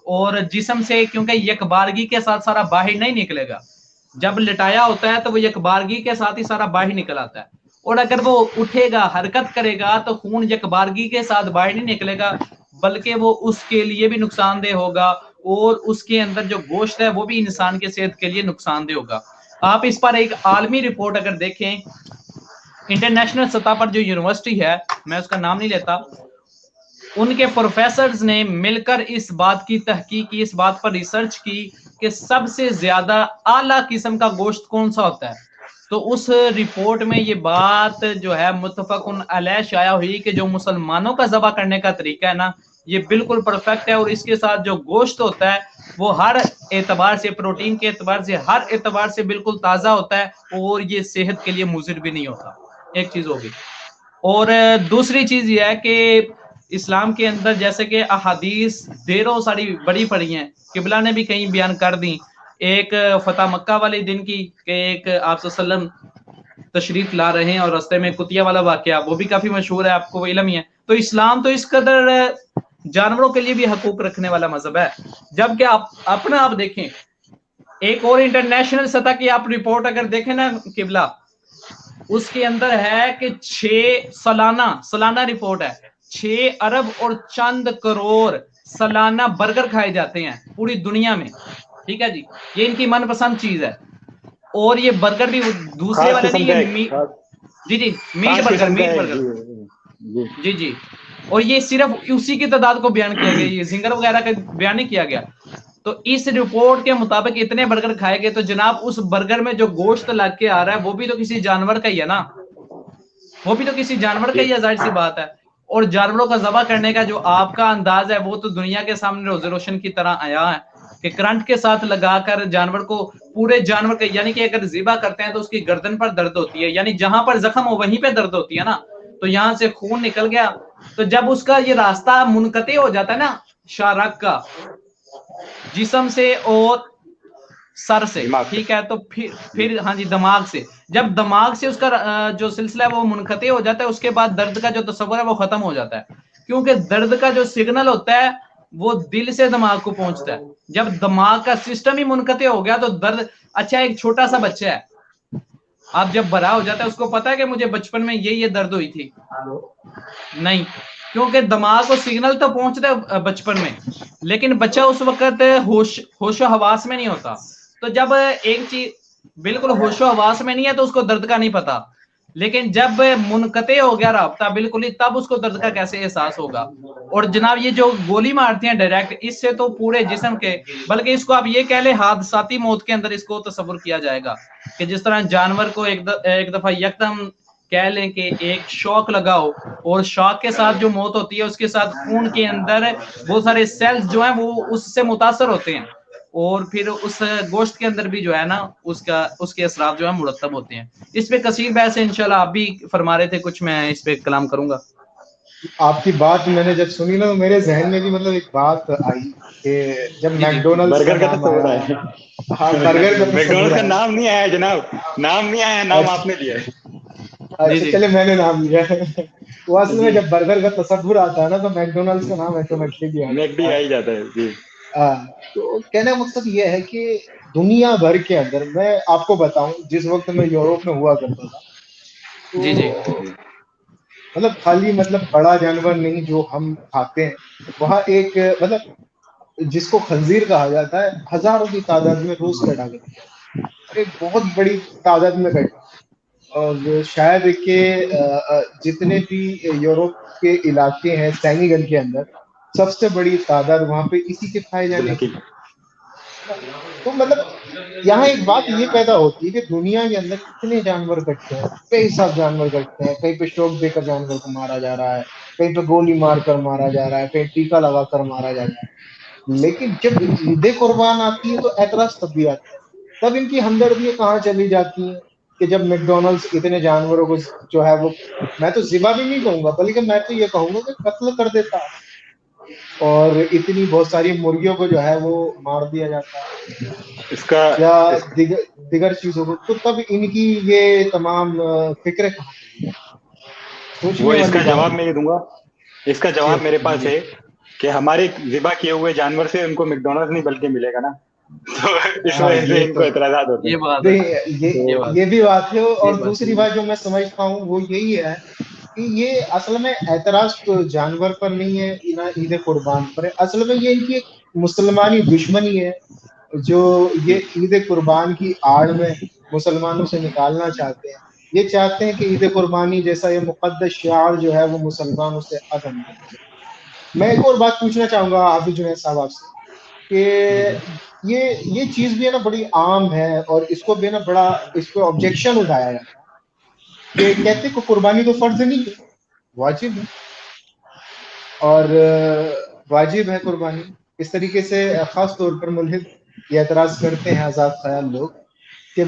اور جسم سے, کیونکہ یکبارگی کے ساتھ سارا باہر نہیں نکلے گا. جب لٹایا ہوتا ہے تو وہ یکبارگی کے ساتھ ہی سارا باہر نکل آتا ہے, اور اگر وہ اٹھے گا حرکت کرے گا تو خون یکبارگی کے ساتھ باہر نہیں نکلے گا بلکہ وہ اس کے لیے بھی نقصان دہ ہوگا, اور اس کے اندر جو گوشت ہے وہ بھی انسان کے صحت کے لیے نقصان دہ ہوگا. آپ اس پر ایک عالمی رپورٹ اگر دیکھیں, انٹرنیشنل سطح پر جو یونیورسٹی ہے, میں اس کا نام نہیں لیتا, ان کے پروفیسرز نے مل کر اس بات کی تحقیق کی, اس بات پر ریسرچ کی کہ سب سے زیادہ اعلیٰ قسم کا گوشت کون سا ہوتا ہے. تو اس رپورٹ میں یہ بات جو ہے متفقن علیہ شائع ہوئی کہ جو مسلمانوں کا ذبح کرنے کا طریقہ ہے نا یہ بالکل پرفیکٹ ہے, اور اس کے ساتھ جو گوشت ہوتا ہے وہ ہر اعتبار سے, پروٹین کے اعتبار سے, ہر اعتبار سے بالکل تازہ ہوتا ہے, اور یہ صحت کے لیے مضر بھی نہیں ہوتا. ایک چیز ہوگی. اور دوسری چیز یہ ہے کہ اسلام کے اندر جیسے کہ احادیث ڈھیروں ساری بڑی پڑی ہیں, قبلہ نے بھی کہیں بیان کر دی. ایک فتح مکہ والے دن کی کہ ایک آپ صلی اللہ علیہ وسلم تشریف لا رہے ہیں اور راستے میں کتیا والا واقعہ, وہ بھی کافی مشہور ہے, آپ کو وہ علم ہی ہے. تو اسلام تو اس قدر جانوروں کے لیے بھی حقوق رکھنے والا مذہب ہے. جبکہ آپ دیکھیں ایک اور انٹرنیشنل سطح کی آپ رپورٹ اگر دیکھیں نا قبلہ, اس کے اندر ہے کہ 6 سالانہ رپورٹ ہے, 6 ارب اور چند کروڑ سالانہ برگر کھائے جاتے ہیں پوری دنیا میں, ٹھیک ہے جی, یہ ان کی من پسند چیز ہے. اور یہ برگر بھی دوسرے والے نہیں, یہ میٹ برگر جی, اور یہ صرف اسی کی تعداد کو بیان کیا گیا, یہ زنگر وغیرہ کا بیان نہیں کیا گیا. تو اس رپورٹ کے مطابق اتنے برگر کھائے گئے, تو جناب اس برگر میں جو گوشت لگ کے آ رہا ہے وہ بھی تو کسی جانور کا ہی ہے نا, وہ بھی تو کسی جانور کا ہی ہے, ظاہر سی بات ہے. اور جانوروں کا ذبح کرنے کا جو آپ کا انداز ہے وہ تو دنیا کے سامنے روز روشن کی طرح آیا ہے کہ کرنٹ کے ساتھ لگا کر جانور کو, پورے جانور کا, یعنی کہ اگر ذبح کرتے ہیں تو اس کی گردن پر درد ہوتی ہے, یعنی جہاں پر زخم ہو وہیں پہ درد ہوتی ہے نا, تو یہاں سے خون نکل گیا, تو جب اس کا یہ راستہ منقطع ہو جاتا ہے نا شارک کا جسم سے اور سر سے, ٹھیک ہے, تو پھر ہاں جی دماغ سے, جب دماغ سے اس کا جو سلسلہ ہے وہ منقطع ہو جاتا ہے, اس کے بعد درد کا جو تصور ہے وہ ختم ہو جاتا ہے, کیونکہ درد کا جو سگنل ہوتا ہے وہ دل سے دماغ کو پہنچتا ہے. جب دماغ کا سسٹم ہی منقطع ہو گیا تو درد, اچھا ایک چھوٹا سا بچہ ہے, آپ جب بڑا ہو جاتا ہے اس کو پتا ہے کہ مجھے بچپن میں یہ درد ہوئی تھی, نہیں, کیونکہ دماغ کو سگنل تو پہنچتا ہے بچپن میں, لیکن بچہ اس وقت ہوش و حواس میں نہیں ہوتا. تو جب ایک چیز بالکل ہوش و حواس میں نہیں ہے تو اس کو درد کا نہیں پتا, لیکن جب منقطع ہو گیا رابطہ بالکل ہی, تب اس کو درد کا کیسے احساس ہوگا. اور جناب یہ جو گولی مارتے ہیں ڈائریکٹ, اس سے تو پورے جسم کے, بلکہ اس کو آپ یہ کہہ لیں حادثاتی موت کے اندر اس کو تصور کیا جائے گا کہ جس طرح جانور کو ایک دفعہ یکدم کہہ لیں کہ ایک شوق لگاؤ, اور شوق کے ساتھ جو موت ہوتی ہے اس کے ساتھ خون کے اندر بہت سارے سیلز جو ہیں وہ اس سے متاثر ہوتے ہیں, اور پھر اس گوشت کے اندر بھی جو ہے نا اس کے اثرات جو ہے مرتب ہوتے ہیں. اس پہ کثیر بحث ہے, انشاءاللہ آپ بھی فرما رہے تھے کچھ, میں اس پہ کلام کروں گا. آپ کی بات میں نے جب سنی نا تو میرے ذہن میں بھی مطلب ایک بات آئی کہ جب میکڈونلڈس برگر کا تصور آیا, ہاں برگر میکڈونلڈس کا نام نہیں آیا جناب, نام نہیں آیا, نام آپ نے لیا ہے. اچھا چلے میں نے نام لیا ہے. وہ اصل میں جب برگر کا تصور آتا ہے نا تو میکڈونلڈس کا نام میکڈی آ ہی جاتا ہے جی. تو کہنے کا مقصد یہ ہے کہ دنیا بھر کے اندر, میں آپ کو بتاؤں جس وقت میں یوروپ میں ہوا کرتا تھا تو مطلب خالی بڑا جانور نہیں جو ہم کھاتے ہیں, وہاں ایک مطلب جس کو خنزیر کہا جاتا ہے, ہزاروں کی تعداد میں روز کٹا گیا, ایک بہت بڑی تعداد میں کٹا, اور شاید کہ جتنے بھی یوروپ کے علاقے ہیں سینیگل کے اندر سب سے بڑی تعداد وہاں پہ اسی کے کھائے جانے کی. تو مطلب یہاں ایک بات یہ پیدا ہوتی ہے کہ دنیا کے اندر اتنے جانور کٹتے ہیں، بے حساب جانور کٹتے ہیں، کہیں پہ شوق دے کر جانور کو مارا جا رہا ہے، کہیں پہ گولی مار کر مارا جا رہا ہے، کہیں ٹیکا لگا کر مارا جا رہا ہے، لیکن جب عید قربان آتی ہے تو اعتراض تب بھی آتا ہے. تب ان کی ہمدردیاں کہاں چلی جاتی ہیں کہ جب میک ڈونلڈس اتنے جانوروں کو جو ہے وہ، میں تو ذبح بھی نہیں کہوں گا بلکہ میں تو یہ کہوں گا کہ قتل کر دیتا ہے، اور اتنی بہت ساری مرغیوں کو جو ہے وہ مار دیا جاتا ہے اس کا یا اس دیگر چیزوں کو، تو تب ان کی یہ تمام فکریں کہاں چلی؟ وہ سوچنے اس والی کا بات جواب میں یہ دوں گا، اس کا جی جواب میرے پاس جی. ہے کہ ہمارے ذبح کیے ہوئے جانور سے ان کو میک ڈونلڈس نہیں بلکہ ملے گا نا، تو اس ہاں وجہ سے یہ ان تو کو اعتراضات ہوتے یہ ہیں. بات ہے، نہیں، یہ بات یہ بھی بات ہے. یہ اور بات دوسری بات جو میں سمجھتا ہوں وہ یہی ہے کہ یہ اصل میں اعتراض تو جانور پر نہیں ہے نہ عید قربان پر ہے، اصل میں یہ ان کی ایک مسلمانی دشمنی ہے جو یہ عید قربان کی آڑ میں مسلمانوں سے نکالنا چاہتے ہیں. یہ چاہتے ہیں کہ عید قربانی جیسا یہ مقدس شعار جو ہے وہ مسلمانوں سے ختم ہو. میں ایک اور بات پوچھنا چاہوں گا حافظ جنید صاحب آپ سے کہ یہ چیز بھی ہے نا بڑی عام ہے، اور اس کو بھی ہے نا بڑا اس پہ آبجیکشن اٹھایا جاتا ہے کہ کہتے کہ قربانی تو فرض نہیں ہے، واجب ہے، اور واجب ہے قربانی. اس طریقے سے خاص طور پر ملحد یہ اعتراض کرتے ہیں آزاد خیال لوگ کہ،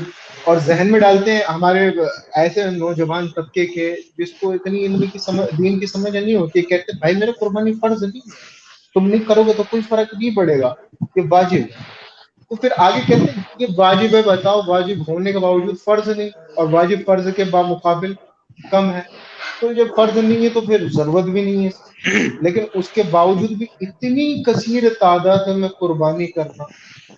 اور ذہن میں ڈالتے ہیں ہمارے ایسے نوجوان طبقے کے جس کو اتنی علم کی دین کی سمجھ نہیں ہوتی، کہتے بھائی میرے قربانی فرض نہیں ہے، تم نہیں کرو گے تو کوئی فرق نہیں پڑے گا، یہ واجب ہے. تو پھر آگے کہتے ہیں یہ واجب ہے، بتاؤ واجب ہونے کے باوجود فرض نہیں، اور واجب فرض کے بامقابل کم ہے، تو جب فرض نہیں ہے تو پھر ضرورت بھی نہیں ہے. لیکن اس کے باوجود بھی اتنی کثیر تعداد میں قربانی کرنا،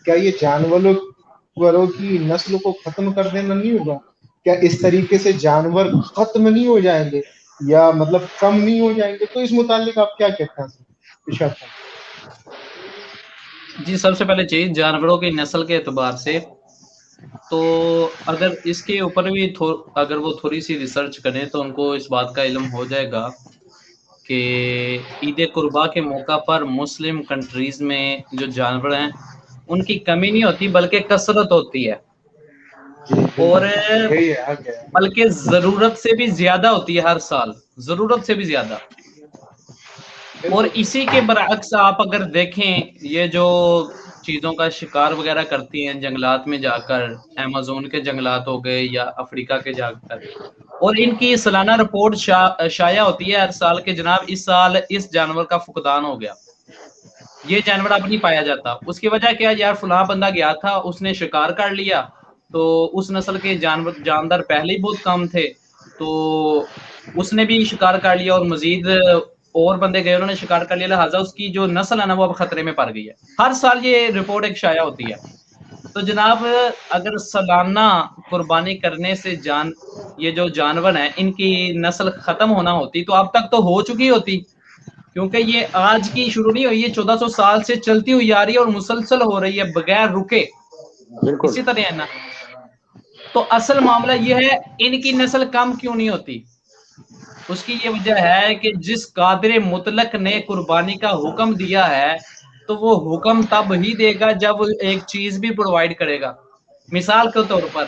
کیا یہ جانوروں کی نسل کو ختم کر دینا نہیں ہوگا؟ کیا اس طریقے سے جانور ختم نہیں ہو جائیں گے یا مطلب کم نہیں ہو جائیں گے؟ تو اس متعلق آپ کیا کہتے ہیں ارشاد فرمائیں. جی سب سے پہلے چیز جانوروں کی نسل کے اعتبار سے تو اگر اس کے اوپر بھی اگر وہ تھوڑی سی ریسرچ کریں تو ان کو اس بات کا علم ہو جائے گا کہ عید قربا کے موقع پر مسلم کنٹریز میں جو جانور ہیں ان کی کمی نہیں ہوتی بلکہ کثرت ہوتی ہے، اور یہی ہے حق ہے. بلکہ ضرورت سے بھی زیادہ ہوتی ہے، ہر سال ضرورت سے بھی زیادہ. اور اسی کے برعکس آپ اگر دیکھیں یہ جو چیزوں کا شکار وغیرہ کرتی ہیں جنگلات میں جا کر، ایمیزون کے جنگلات ہو گئے یا افریقہ کے جا کر، اور ان کی سالانہ رپورٹ شائع ہوتی ہے ہر سال کہ جناب اس سال اس جانور کا فقدان ہو گیا، یہ جانور اب نہیں پایا جاتا. اس کی وجہ کیا؟ یار فلاں بندہ گیا تھا، اس نے شکار کر لیا، تو اس نسل کے جاندار پہلے ہی بہت کم تھے، تو اس نے بھی شکار کر لیا اور مزید اور بندے گئے انہوں نے شکار کر لیا، لہٰذا اس کی جو نسل ہے نا وہ اب خطرے میں پڑ گئی ہے. ہر سال یہ رپورٹ ایک شائع ہوتی ہے. تو جناب اگر سالانہ قربانی کرنے سے یہ جو جانور ہیں ان کی نسل ختم ہونا ہوتی تو اب تک تو ہو چکی ہوتی، کیونکہ یہ آج کی شروع نہیں ہوئی، یہ 1400 سال سے چلتی ہوئی آ رہی ہے اور مسلسل ہو رہی ہے بغیر رکے. بالکل. اسی طرح ہے نا. تو اصل معاملہ یہ ہے ان کی نسل کم کیوں نہیں ہوتی؟ اس کی یہ وجہ ہے کہ جس قادر مطلق نے قربانی کا حکم دیا ہے تو وہ حکم تب ہی دے گا جب ایک چیز بھی پرووائڈ کرے گا. مثال کے طور پر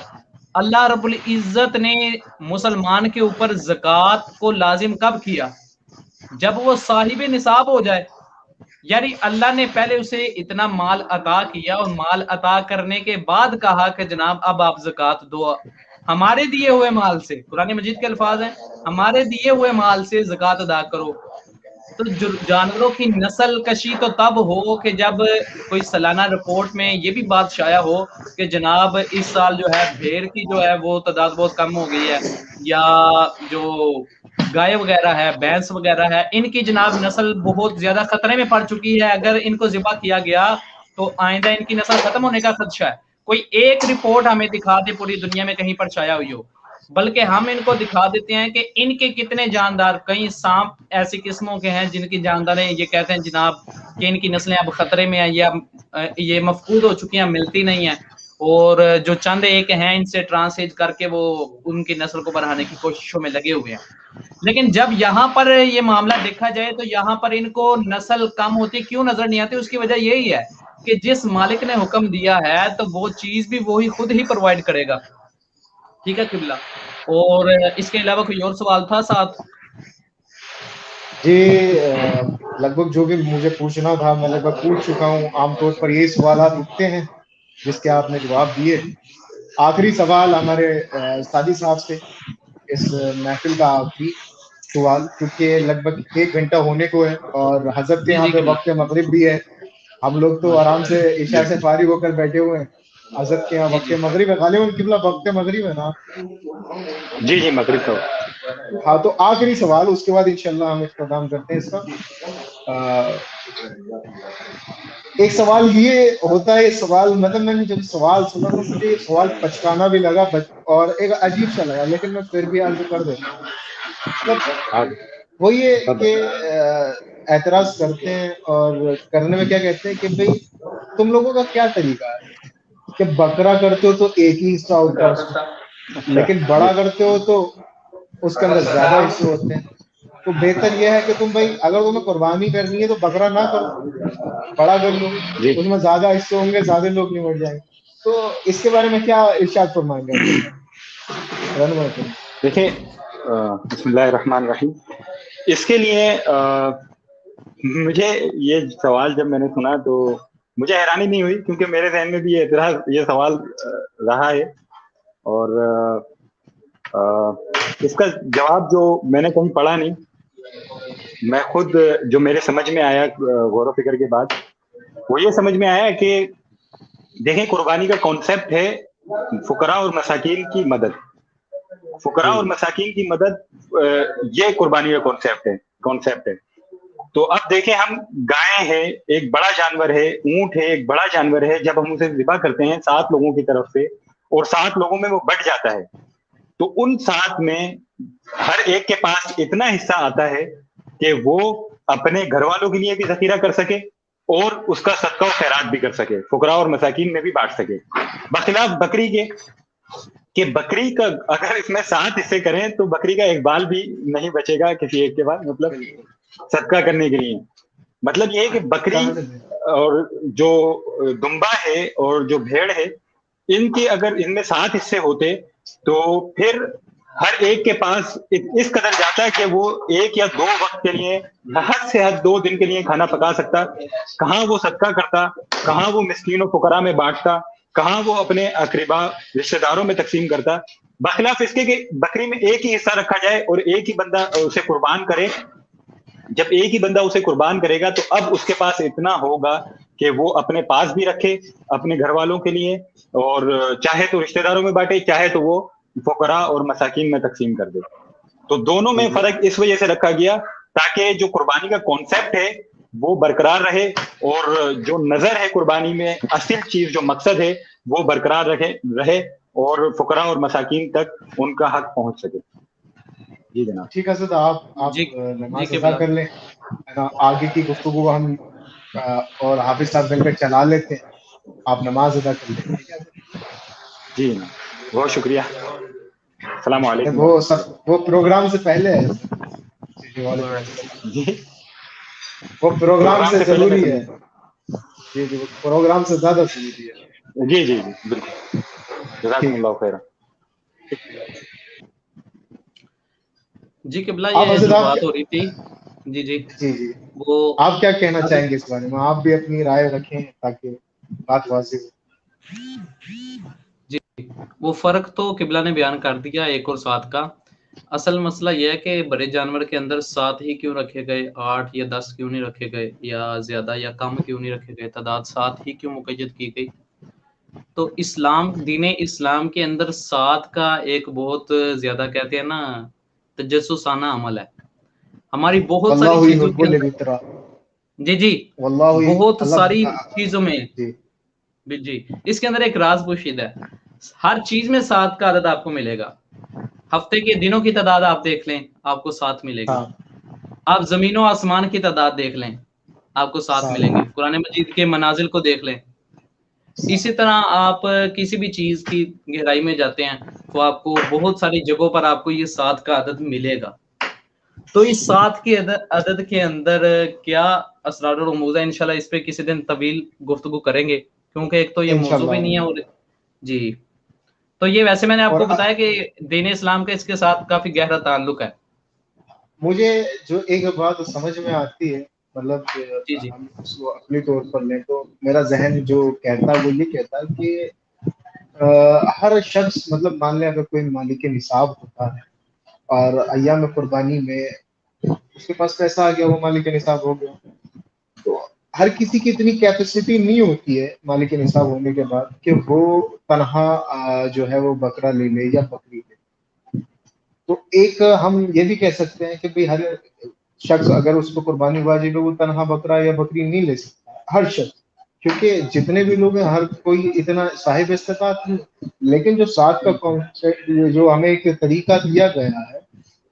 اللہ رب العزت نے مسلمان کے اوپر زکوٰۃ کو لازم کب کیا؟ جب وہ صاحب نصاب ہو جائے. یعنی اللہ نے پہلے اسے اتنا مال عطا کیا اور مال عطا کرنے کے بعد کہا کہ جناب اب آپ زکوٰۃ دو، ہمارے دیے ہوئے مال سے. قرآن مجید کے الفاظ ہیں ہمارے دیے ہوئے مال سے زکوٰۃ ادا کرو. تو جانوروں کی نسل کشی تو تب ہو کہ جب کوئی سالانہ رپورٹ میں یہ بھی بات شائع ہو کہ جناب اس سال جو ہے بھیڑ کی جو ہے وہ تعداد بہت کم ہو گئی ہے، یا جو گائے وغیرہ ہے، بھینس وغیرہ ہے، ان کی جناب نسل بہت زیادہ خطرے میں پڑ چکی ہے، اگر ان کو ذبح کیا گیا تو آئندہ ان کی نسل ختم ہونے کا خدشہ ہے. کوئی ایک رپورٹ ہمیں دکھا دے پوری دنیا میں کہیں پر شائع ہوئی ہو، بلکہ ہم ان کو دکھا دیتے ہیں کہ ان کے کتنے جاندار، کئی سانپ ایسی قسموں کے ہیں جن کی جانداریں یہ کہتے ہیں جناب کہ ان کی نسلیں اب خطرے میں ہیں یا یہ مفقود ہو چکی ہیں، ملتی نہیں ہیں، اور جو چند ایک ہیں ان سے ٹرانسلیٹ کر کے وہ ان کی نسل کو بڑھانے کی کوششوں میں لگے ہوئے ہیں. لیکن جب یہاں پر یہ معاملہ دیکھا جائے تو یہاں پر ان کو نسل کم ہوتی کیوں نظر نہیں آتی؟ اس کی وجہ یہی ہے کہ جس مالک نے حکم دیا ہے تو وہ چیز بھی وہی خود ہی پرووائڈ کرے گا. ٹھیک ہے قبلہ. اور اس کے علاوہ کوئی اور سوال تھا ساتھ؟ جی لگ بھگ جو بھی مجھے پوچھنا تھا میں لگ بھگ پوچھ چکا ہوں. عام طور پر یہی سوالات اٹھتے ہیں جس کے آپ نے جواب دیے. آخری سوال ہمارے سادی صاحب سے اس محفل کا آخری سوال، کیونکہ لگ بھگ 1 گھنٹہ ہونے کو ہے اور حضرت کے جی یہاں جی پہ قبلہ. وقت مغرب بھی ہے. ہم لوگ تو آرام سے عشاء سے فارغ ہو کر بیٹھے ہوئے ہیں. حضرت کے یہاں جی وقت جی مغرب ہے. غالباً قبلہ وقت مغرب ہے نا؟ جی جی مغرب کا. ہاں تو آخری سوال، اس کے بعد انشاءاللہ ہم اختتام کرتے ہیں اس کا. ایک سوال یہ ہوتا ہے، سوال مطلب میں نے جب سوال سنا تو مجھے یہ سوال بچکانا بھی لگا اور ایک عجیب سا لگا، لیکن میں پھر بھی عرض کر دیتا ہوں. مطلب وہ یہ کہ اعتراض کرتے ہیں اور کرنے میں کیا کہتے ہیں کہ بھئی تم لوگوں کا کیا طریقہ ہے کہ بکرا کرتے ہو تو ایک ہی حصہ ہوتا ہے اس میں، لیکن بڑا کرتے ہو تو اس کے اندر زیادہ حصے ہوتے ہیں. تو بہتر یہ ہے کہ تم بھائی اگر تمہیں قربانی کرنی ہے تو بکرا نہ کرو، بڑا کر لو، جی اس میں زیادہ حصے ہوں گے، زیادہ لوگ نمٹ جائیں گے. تو اس کے بارے میں کیا ارشاد فرمائیں گے رہنما کریں؟ دیکھیں بسم اللہ الرحمن الرحیم. اس کے لیے مجھے یہ سوال جب میں نے سنا تو مجھے حیرانی نہیں ہوئی، کیونکہ میرے ذہن میں بھی یہ اعتراض یہ سوال رہا ہے. اور اس کا جواب جو میں نے کہیں پڑھا نہیں، میں خود جو میرے سمجھ میں آیا غور و فکر کے بعد وہ یہ سمجھ میں آیا کہ دیکھیں قربانی کا کانسیپٹ ہے فقراء اور مساکین کی مدد. فقراء اور مساکین کی مدد یہ قربانی کا کانسیپٹ ہے. تو اب دیکھیں ہم گائے ہے ایک بڑا جانور ہے، اونٹ ہے ایک بڑا جانور ہے، جب ہم اسے ذبح کرتے ہیں 7 لوگوں کی طرف سے اور 7 لوگوں میں وہ بٹ جاتا ہے، تو ان 7 میں ہر ایک کے پاس اتنا حصہ آتا ہے کہ وہ اپنے گھر والوں کے لیے بھی ذخیرہ کر سکے اور اس کا صدقہ و خیرات بھی کر سکے، فقراء اور مساکین میں بھی بانٹ سکے. بخلاف بکری کے کہ بکری کا اگر اس میں 7 حصے کریں تو بکری کا ایک بال بھی نہیں بچے گا کسی ایک کے بعد، مطلب صدقہ کرنے کے لیے. مطلب یہ ہے کہ بکری اور جو دمبا ہے اور جو بھیڑ ہے، ان کے اگر ان میں 7 حصے ہوتے تو پھر ہر ایک کے پاس اس قدر جاتا ہے کہ وہ 1 یا 2 وقت کے لیے حد سے حد 2 دن کے لیے کھانا پکا سکتا. کہاں وہ صدقہ کرتا، کہاں وہ مسکین و فقراء میں بانٹتا، کہاں وہ اپنے اقربا رشتہ داروں میں تقسیم کرتا. بخلاف اس کے کہ بکری میں ایک ہی حصہ رکھا جائے اور ایک ہی بندہ اسے قربان کرے. جب ایک ہی بندہ اسے قربان کرے گا تو اب اس کے پاس اتنا ہوگا کہ وہ اپنے پاس بھی رکھے اپنے گھر والوں کے لیے، اور چاہے تو رشتہ داروں میں بانٹے، چاہے تو وہ فقراء اور مساکین میں تقسیم کر دے. تو دونوں میں فرق اس وجہ سے رکھا گیا تاکہ جو قربانی کا کانسیپٹ ہے وہ برقرار رہے، اور جو نظر ہے قربانی میں اصل چیز جو مقصد ہے وہ برقرار رہے اور فقراء اور مساکین تک ان کا حق پہنچ سکے. جی جناب. ٹھیک ہے سر، آپ جی نماز جی ادا قبلہ. کر لیں. آگے کی گفتگو کو ہم اور حافظ صاحب مل کر چلا لیتے ہیں. آپ نماز ادا کر لیں. جی جناب بہت شکریہ. السلام علیکم وہ ورحمۃ سب اللہ. وہ پروگرام سے پہلے ہے. جی وعلیکم السلام. جی وہ پروگرام سے پہلے میں ضروری ہے. سمجھوں. جی جی وہ پروگرام سے زیادہ ضروری ہے. جی جی جی بالکل. جزاکم ٹھیک ہے. اللہ خیرا. جی قبلہ آپ یہ حضرت جو آپ بات ہو رہی تھی، جی جی جی جی وہ آپ کیا کہنا چاہیں گے اس بارے میں؟ آپ بھی اپنی رائے رکھیں تاکہ بات واضح ہو. جی وہ فرق تو قبلہ نے بیان کر دیا ایک اور 7 کا. اصل مسئلہ یہ ہے کہ بڑے جانور کے اندر 7 ہی کیوں رکھے گئے، 8 یا 10 کیوں نہیں رکھے گئے، یا زیادہ یا کم کیوں نہیں رکھے گئے، تعداد 7 ہی کیوں مقید کی گئی. تو دین اسلام کے اندر 7 کا ایک بہت زیادہ کہتے ہیں نا تجسسانہ عمل ہے. ہماری بہت ساری واللہ چیزوں یحب کے اندر، الابتراء. جی واللہ بہت ساری اللہ. چیزوں میں جی جی اس کے اندر ایک راز پوشیدہ ہے. ہر چیز میں 7 کا عدد آپ کو ملے گا. ہفتے کے دنوں کی تعداد آپ دیکھ لیں آپ کو 7 ملے گی. ہاں آپ زمین و آسمان کی تعداد دیکھ لیں آپ کو 7 ملیں گی. قرآن مجید کے منازل کو دیکھ لیں. اسی طرح آپ کسی بھی چیز کی گہرائی میں جاتے ہیں تو آپ کو بہت ساری جگہوں پر آپ کو یہ 7 کا عدد ملے گا. تو اس 7 کی عدد کے اندر کیا اسرار اور رموز ہے؟ انشاءاللہ اس پہ کسی دن طویل گفتگو کریں گے، کیونکہ ایک تو یہ موضوع بھی انشاءاللہ۔ نہیں ہے، اور جی تو یہ ویسے میں نے آپ اور کو بتایا کہ دین اسلام کا اس کے ساتھ کافی گہرا تعلق ہے۔ مجھے جو ایک بات سمجھ میں آتی ہے، مطلب کہ جی جی ہم اس کو اپنی طور پر لیں تو میرا ذہن جو کہتا ہے وہ یہ کہتا ہے کہ ہر شخص، مطلب مان لیں اگر کوئی مالک نصاب ہوتا ہے اور ایام قربانی میں اس کے پاس پیسہ آ گیا، وہ مالک نصاب ہو گیا، تو ہر کسی کی اتنی کیپیسٹی نہیں ہوتی ہے مالک نصاب ہونے کے بعد کہ وہ تنہا جو ہے وہ بکرا لے لے یا بکری لے۔ تو ایک ہم یہ بھی کہہ سکتے ہیں کہ بھئی ہر شخص اگر اس کو قربانی واجب ہے، وہ تنہا بکرا یا بکری نہیں لے سکتا، ہر شخص، کیونکہ جتنے بھی لوگ ہیں ہر کوئی اتنا صاحب استطاعت نہیں۔ لیکن جو ساتھ کا کانسیپٹ، جو ہمیں ایک طریقہ دیا گیا ہے،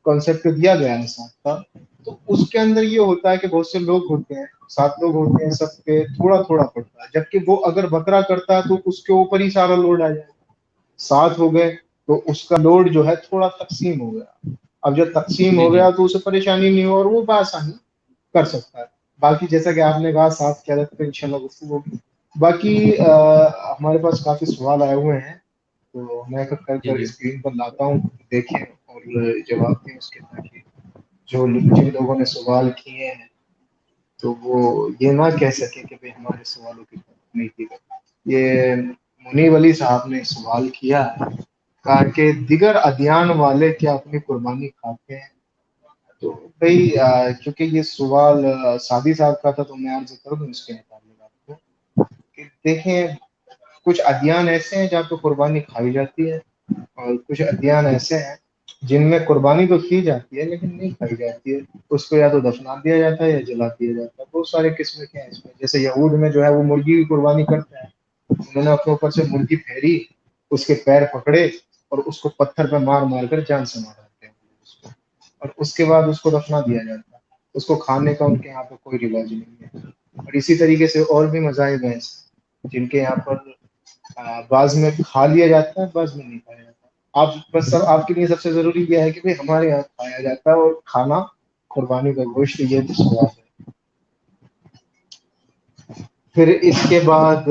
کانسیپٹ دیا گیا ہے ساتھ کا، تو اس کے اندر یہ ہوتا ہے کہ بہت سے لوگ ہوتے ہیں، 7 لوگ ہوتے ہیں، سب پہ تھوڑا تھوڑا پڑتا ہے، جبکہ وہ اگر بکرا کرتا ہے تو اس کے اوپر ہی سارا لوڈ آ جائے، 7 ہو گئے تو اس کا لوڈ جو ہے تھوڑا تقسیم ہو گیا۔ اب جب تقسیم جی ہو جی گیا تو اسے پریشانی نہیں ہو اور وہ بآسانی کر سکتا ہے۔ باقی جیسا کہ آپ نے کہا 7 کی عدد پہ انشاءاللہ گفتگو ہوگی۔ باقی ہمارے پاس کافی سوال آئے ہوئے ہیں، تو میں کر جی جی اسکرین پر لاتا ہوں، دیکھیں اور جواب دیں اس کے، تاکہ جو جن لوگوں نے سوال کیے ہیں تو وہ یہ نہ کہہ سکے کہ بھئی ہمارے سوالوں کی جواب نہیں دی گئی۔ یہ منیب علی صاحب نے سوال کیا ہے، کہا کہ دیگر ادیان والے کیا اپنی قربانی کھاتے ہیں؟ تو بھئی کیونکہ یہ سوال سادی صاحب کا تھا تو میں عرض کر دوں اس کے متعلق آپ کو کہ دیکھیں، کچھ ادیان ایسے ہیں جہاں پہ قربانی کھائی جاتی ہے، اور کچھ ادیان ایسے ہیں جن میں قربانی تو کی جاتی ہے لیکن نہیں کھائی جاتی ہے، اس کو یا تو دفنا دیا جاتا ہے یا جلا دیا جاتا ہے۔ بہت سارے قسمیں کے ہیں اس میں، جیسے یہود میں جو ہے وہ مرغی کی قربانی کرتے ہیں، انہوں نے اپنے اوپر سے مرغی پھیری، اس کے پیر پکڑے اور اس کو پتھر پہ مار مار کر جان سے مارتے ہیں اس کو، اور اس کے بعد اس کو دفنا دیا جاتا ہے۔ اس کو کھانے کا ان کے یہاں پہ کوئی رواج نہیں ہے۔ اور اسی طریقے سے اور بھی مذاہب ہیں جن کے یہاں پر بعض میں کھا لیا جاتا ہے، بعض میں نہیں کھایا جاتا۔ آپ بس سب آپ کے لیے سب سے ضروری یہ ہے کہ بھئی ہمارے یہاں کھایا جاتا ہے، اور کھانا قربانی کا گوشت، یہ تو سوال ہے۔ پھر اس کے بعد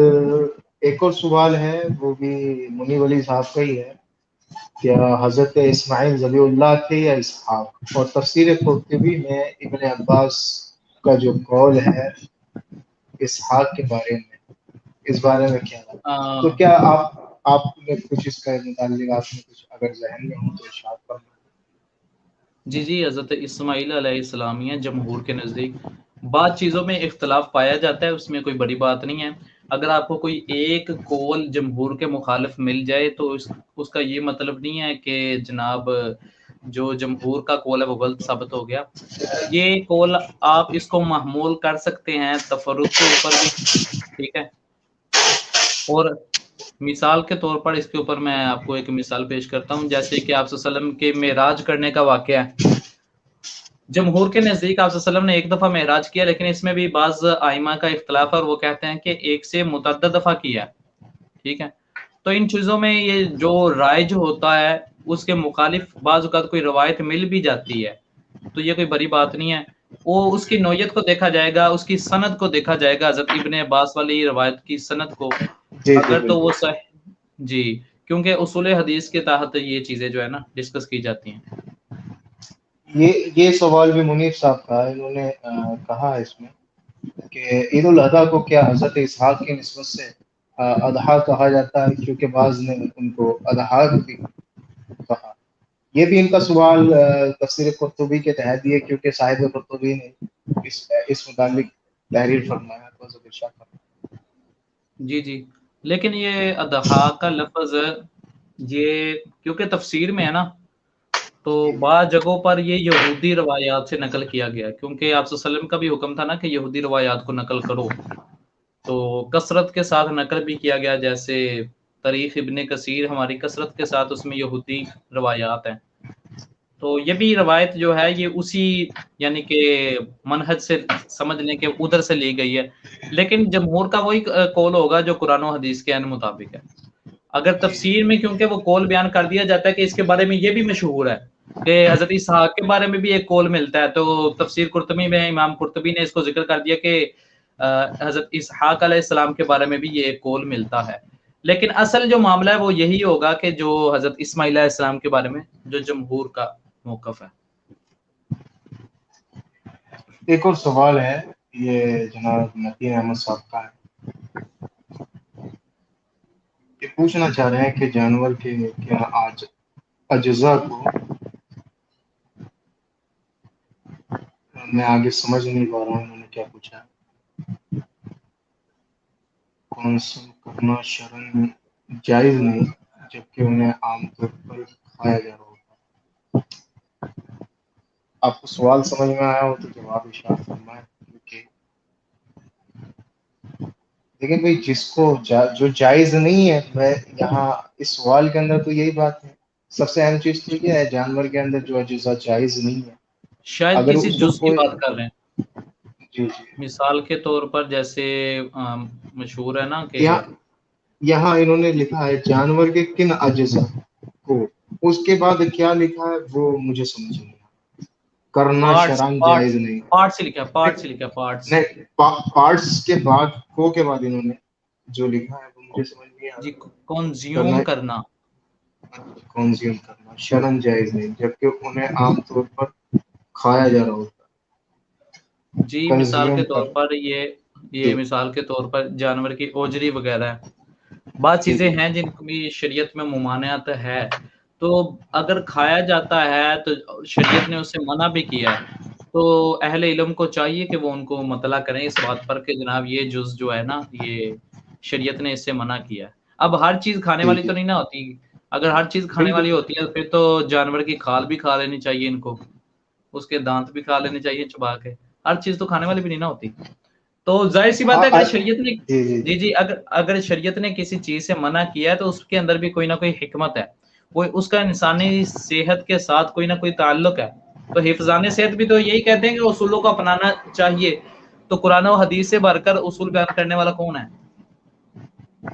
ایک اور سوال ہے، وہ بھی منیب علی صاحب کا ہی ہے، کیا حضرت اسماعیل ذبیح اللہ تھے یا اسحاق؟ اور تفسیر قرطبی میں ابن عباس کا جو قول ہے اسحاق کے بارے میں، اس بارے میں کیا ہے؟ تو کیا آپ نے کچھ اس کا متعلق آپ نے کچھ اگر ذہن میں ہو تو ارشاد فرمائیں۔ جی جی حضرت اسماعیل علیہ السلامیہ جمہور کے نزدیک بعض چیزوں میں اختلاف پایا جاتا ہے، اس میں کوئی بڑی بات نہیں ہے۔ اگر آپ کو کوئی ایک قول جمہور کے مخالف مل جائے تو اس کا یہ مطلب نہیں ہے کہ جناب جو جمہور کا قول ہے وہ غلط ثابت ہو گیا۔ یہ قول آپ اس کو محمول کر سکتے ہیں تفرد کے اوپر بھی، ٹھیک ہے۔ اور مثال کے طور پر اس کے اوپر میں آپ کو ایک مثال پیش کرتا ہوں، جیسے کہ آپ صلی اللہ علیہ وسلم کے معراج کرنے کا واقعہ ہے۔ جمہور کے نزدیک آپ صلی اللہ علیہ وسلم نے ایک دفعہ معراج کیا، لیکن اس میں بھی بعض ائمہ کا اختلاف ہے، اور وہ کہتے ہیں کہ ایک سے متعدد دفعہ کیا، ٹھیک ہے۔ تو ان چیزوں میں یہ جو رائج ہوتا ہے اس کے مخالف بعض اوقات کوئی روایت مل بھی جاتی ہے، تو یہ کوئی بڑی بات نہیں ہے۔ وہ اس کی نوعیت کو دیکھا جائے گا، اس کی سند کو دیکھا جائے گا، حضرت ابن عباس والی روایت کی سند کو، جی جی اگر تو وہ بالکل۔ صحیح، جی، کیونکہ اصول حدیث کے تحت یہ چیزیں جو ہے نا ڈسکس کی جاتی ہیں۔ یہ سوال بھی منیب صاحب کا ہے، انہوں نے کہا ہے اس میں کہ عید الاضحیٰ کو کیا حضرت اسحاق کی نسبت سے اضحیٰ کہا جاتا ہے، کیونکہ بعض نے ان کو اضحیٰ بھی کہا۔ یہ بھی ان کا سوال تفسیر قرطبی کے تحت یہ، کیونکہ صاحب قرطبی نے اس متعلق تحریر فرمایا، تو ذکر شاہ فرمایا۔ جی جی، لیکن یہ اضحیٰ کا لفظ یہ کیونکہ تفسیر میں ہے نا، تو بعض جگہوں پر یہ یہودی روایات سے نقل کیا گیا، کیونکہ آپ صلی اللہ علیہ وسلم کا بھی حکم تھا نا کہ یہودی روایات کو نقل کرو، تو کثرت کے ساتھ نقل بھی کیا گیا، جیسے تاریخ ابن کثیر ہماری کثرت کے ساتھ اس میں یہودی روایات ہیں۔ تو یہ بھی روایت جو ہے یہ اسی یعنی کہ منہج سے سمجھنے کے ادھر سے لی گئی ہے، لیکن جمہور کا وہی قول ہوگا جو قرآن و حدیث کے عین مطابق ہے۔ اگر تفسیر میں کیونکہ وہ قول بیان کر دیا جاتا ہے کہ اس کے بارے میں یہ بھی مشہور ہے کہ حضرت اسحاق کے بارے میں بھی ایک قول ملتا ہے، تو تفسیر قرطبی میں امام قرطبی نے اس کو ذکر کر دیا کہ حضرت اسحاق علیہ السلام کے بارے میں بھی یہ ایک قول ملتا ہے، لیکن اصل جو معاملہ ہے وہ یہی ہوگا کہ جو حضرت اسماعیل علیہ السلام کے بارے میں جو جمہور کا موقف ہے۔ ایک اور سوال ہے، یہ جناب نتین احمد صاحب کا ہے، یہ پوچھنا چاہ رہے ہیں کہ جانور کے کیا اجزاء کو، میں آگے سمجھ نہیں پا رہا ہوں انہوں نے کیا پوچھا ہے، کنسوم کرنا شرعاً جائز نہیں جبکہ انہیں عام طور پر کھایا جا رہا ہوتا ہے۔ آپ کو سوال سمجھ میں آیا ہو تو جواب ارشاد فرمائیں، کیونکہ لیکن بھائی جس کو جو جائز نہیں ہے، میں یہاں اس سوال کے اندر تو یہی بات ہے، سب سے اہم چیز تو یہ ہے جانور کے اندر جو اجزاء جائز نہیں ہے، شاید اگر کسی اس کو جز کی کوئی، بات کر رہے ہیں، جی جی، مثال کے طور پر جیسے مشہور ہے نا کہ یہاں انہوں نے لکھا ہے جانور کے کن اجزاء کو، اس کے بعد کیا لکھا ہے وہ مجھے سمجھ نہیں آیا، کرنا پارٹس شرعاً پارٹس جائز نہیں، پارٹس سے لکھا پارٹس سے لکھا پارٹس، نہیں پارٹس کے بعد کو کے بعد انہوں نے جو لکھا ہے وہ مجھے سمجھ نہیں آ جی رہا، کنزیوم کرنا، کنزیوم کرنا شرعاً جائز نہیں جبکہ انہیں عام طور پر کھایا جا رہا ہوتا ہے، جی مثال کنزیوم کے طور کر، پر یہ جی مثال کے طور پر جانور کی اوجری وغیرہ ہے، بعض جی چیزیں جی ہیں جن کی بھی شریعت میں ممانعت ہے، تو اگر کھایا جاتا ہے تو شریعت نے اسے منع بھی کیا ہے، تو اہل علم کو چاہیے کہ وہ ان کو مطلع کریں اس بات پر کہ جناب یہ جز جو ہے نا یہ شریعت نے اس سے منع کیا ہے۔ اب ہر چیز کھانے جی والی تو جی نہیں نہ ہوتی، اگر ہر چیز کھانے بالکل، والی ہوتی ہے پھر تو جانور کی کھال بھی کھا لینی چاہیے ان کو، اس کے دانت بھی کھا لینے چاہیے چبا کے، ہر چیز تو کھانے والی بھی نہیں نہ ہوتی، تو ظاہر سی بات ہے اگر شریعت نے جی جی جی جی اگر شریعت نے کسی چیز سے منع کیا ہے تو اس کے اندر بھی کوئی نہ کوئی حکمت ہے، کوئی اس کا انسانی صحت کے ساتھ کوئی نہ کوئی تعلق ہے، تو حفظان صحت بھی تو یہی کہتے ہیں کہ اصولوں کو اپنانا چاہیے، تو قرآن و حدیث سے بڑھ کر اصول بیان کرنے والا کون ہے؟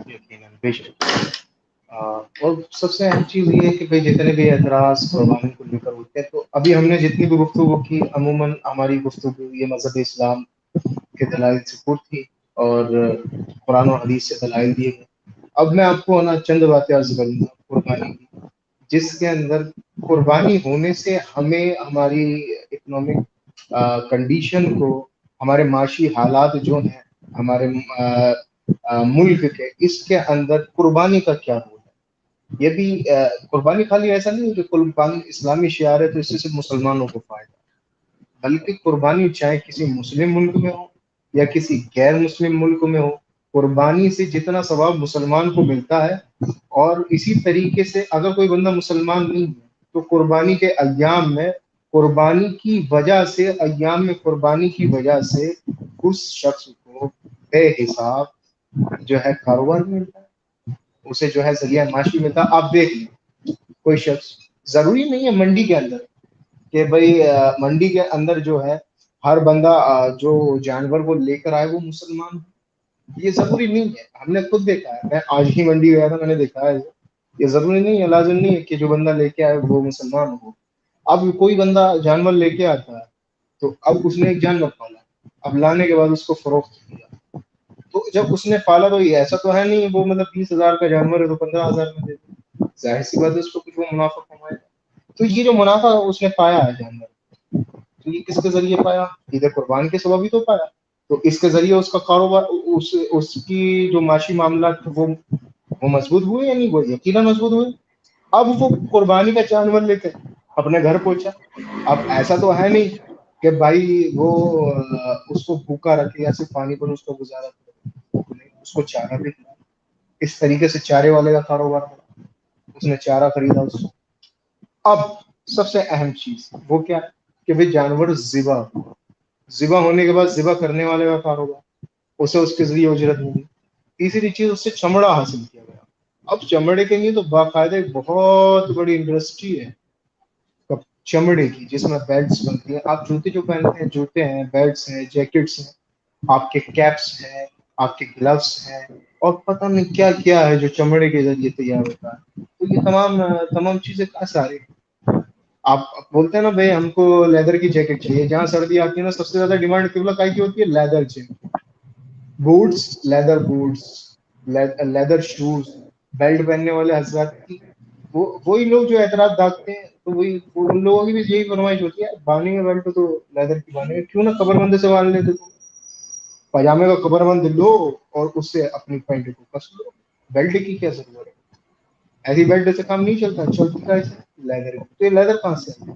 یقیناً بے شک، اور سب سے اہم چیز یہ ہے کہ بھائی جتنے بھی اعتراض قربانی کو لے کر ہوتے ہیں، تو ابھی ہم نے جتنی بھی گفتگو کی عموماً ہماری گفتگو یہ مذہب اسلام کے دلائل سے پور تھی اور قرآن و حدیث سے دلائل دیے گئے۔ اب میں آپ کو نا چند باتیں عرض کروں گا قربانی کی، جس کے اندر قربانی ہونے سے ہمیں ہماری اکنامک کنڈیشن کو، ہمارے معاشی حالات جو ہیں ہمارے ملک کے، اس کے اندر قربانی کا کیا رول ہے، یہ بھی قربانی خالی ایسا نہیں ہے کہ قربانی اسلامی شعار ہے تو اس سے صرف مسلمانوں کو فائدہ، بلکہ قربانی چاہے کسی مسلم ملک میں ہو یا کسی غیر مسلم ملک میں ہو، قربانی سے جتنا ثواب مسلمان کو ملتا ہے، اور اسی طریقے سے اگر کوئی بندہ مسلمان نہیں ہے تو قربانی کے ایام میں، قربانی کی وجہ سے، ایام میں قربانی کی وجہ سے اس شخص کو بے حساب جو ہے کاروبار ملتا ہے، اسے جو ہے ذریعہ معاشی ملتا ہے۔ آپ دیکھ لیں کوئی شخص، ضروری نہیں ہے منڈی کے اندر کہ بھئی منڈی کے اندر جو ہے ہر بندہ جو جانور کو لے کر آئے وہ مسلمان ہو، یہ ضروری نہیں ہے، ہم نے خود دیکھا ہے، میں آج ہی منڈی گیا تھا، میں نے دیکھا ہے یہ ضروری نہیں ہے، لازم نہیں ہے کہ جو بندہ لے کے آئے وہ مسلمان ہو۔ اب کوئی بندہ جانور لے کے آتا ہے تو اب اس نے ایک جانور پالا، اب لانے کے بعد اس کو فروخت کیا، تو جب اس نے پالا تو یہ ایسا تو ہے نہیں وہ مطلب 20,000 کا جانور ہے تو 15,000 میں دے دے، ظاہر سی بات ہے اس کو کچھ وہ منافع کمائے، تو یہ جو منافع اس نے پایا ہے جانور، تو یہ کس کے ذریعے پایا؟ ادھر قربان کے سبب ہی تو پایا، تو اس کے ذریعے اس کا کاروبار، اس کی جو معاشی معاملات وہ مضبوط ہوئے یا نہیں ہوئے؟ یقیناً مضبوط ہوئے۔ اب وہ قربانی کا جانور لے کے اپنے گھر پہنچا، اب ایسا تو ہے نہیں کہ بھائی وہ اس کو بھوکا رکھے یا صرف پانی پر اس کو گزارا کرے، اس کو چارہ بھی دیا، اس طریقے سے چارے والے کا کاروبار ہوا، اس نے چارہ خریدا اس کو۔ اب سب سے اہم چیز وہ کیا ہے کہ بھائی جانور ذبح ہونے کے بعد ذبح کرنے والے کا کاروبار، اسے اس کے ذریعے اجرت ملی۔ تیسری چیز اس سے چمڑا حاصل کیا گیا، اب چمڑے کے لیے تو باقاعدہ ایک بہت بڑی انڈسٹری ہے چمڑے کی، جس میں بیلٹس بنتی ہیں، آپ جوتے جو پہنتے ہیں، جوتے ہیں، بیلٹس ہیں، جیکٹس ہیں، آپ کے کیپس ہیں، آپ کے گلوز ہیں، اور پتہ نہیں کیا کیا ہے جو چمڑے کے ذریعے تیار ہوتا ہے، تو یہ تمام چیزیں کہاں سے آ رہی ہیں؟ آپ بولتے ہیں نا بھائی ہم کو لیدر کی جیکٹ چاہیے, جہاں سردی آتی ہے نا سب سے زیادہ ڈیمانڈ قبلہ کائی کی ہوتی ہے, لیدر چاہیے, boots, leather boots, leather shoes, belt پہننے والے حضرات کی وہی لوگ جو اعتراض داغتے ہیں, تو وہی ان لوگوں کی بھی یہی فرمائش ہوتی ہے, باندھیں گے بیلٹ تو لیدر کی باندھیں گے, کیوں نہ کمر بند سے باندھ لیتے, تو پاجامے کا کمر بند لو اور اس سے اپنی پینٹ کو کس لو, بیلٹ کی کیا ضرورت ہے, ایسی بیلٹ سے کام نہیں چلتا, چلتی کا لیدر, تو یہ لیدر کہاں سے ہے,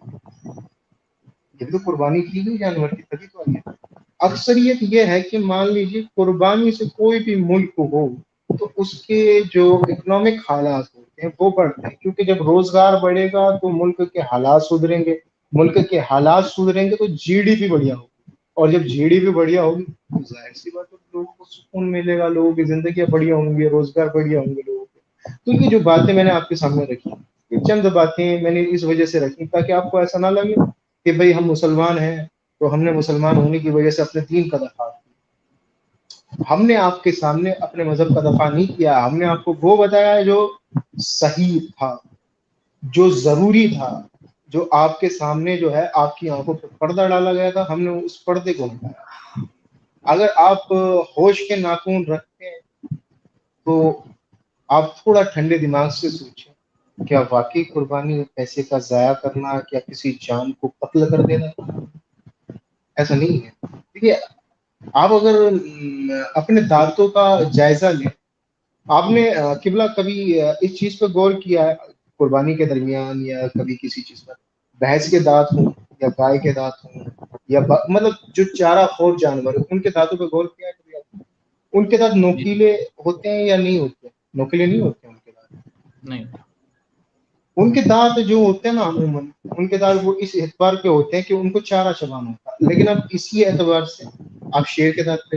یہ تو قربانی کی نہیں جانور کی, تبھی تو آئی ہے. اکثریت یہ ہے کہ مان لیجیے قربانی سے کوئی بھی ملک ہو تو اس کے جو اکنامک حالات ہوتے ہیں وہ بڑھتے ہیں, کیونکہ جب روزگار بڑھے گا تو ملک کے حالات سدھریں گے, ملک کے حالات سدھریں گے تو جی ڈی پی بڑھیا ہوگی, اور جب جی ڈی پی بڑھیا ہوگی تو ظاہر سی بات ہے لوگوں کو سکون ملے گا, لوگوں کی زندگیاں بڑھیا ہوں گی, روزگار بڑھیا ہوں گے لوگوں کے. تو یہ جو باتیں میں نے آپ کے سامنے رکھی, یہ چند باتیں میں نے اس وجہ سے رکھی تاکہ آپ کو ایسا نہ لگے کہ بھئی ہم مسلمان ہیں تو ہم نے مسلمان ہونے کی وجہ سے اپنے دین کا دفاع کیا. ہم نے آپ کے سامنے اپنے مذہب کا دفاع نہیں کیا, ہم نے آپ کو وہ بتایا جو صحیح تھا, جو ضروری تھا, جو آپ کے سامنے جو ہے آپ کی آنکھوں پہ پردہ ڈالا گیا تھا, ہم نے اس پردے کو ہٹایا. اگر آپ ہوش کے ناخن رکھتے ہیں تو آپ تھوڑا ٹھنڈے دماغ سے سوچیں, کیا واقعی قربانی پیسے کا ضائع کرنا, کیا کسی جان کو قتل کر دینا؟ ایسا نہیں ہے. دیکھیے آپ اگر اپنے دانتوں کا جائزہ لیں, آپ نے قبلہ کبھی اس چیز پہ غور کیا ہے قربانی کے درمیان یا کبھی کسی چیز پر, بھینس کے دانت ہوں یا گائے کے دانت ہوں یا مطلب جو چارہ خور جانور ان کے دانتوں پہ غور کیا ہے کبھی آپ نے؟ ان کے دانت جی نوکیلے ہوتے ہیں یا نہیں ہوتے؟ نوکیلے نہیں ہوتے ان کے دانت. نہیں. ان کے دانت جو ہوتے ہیں نا عموماً ان کے دانت وہ اس اعتبار کے ہوتے ہیں کہ ان کو چارہ چبانا ہوتا ہے, لیکن اب اسی اعتبار سے آپ شیر کے دانت پہ,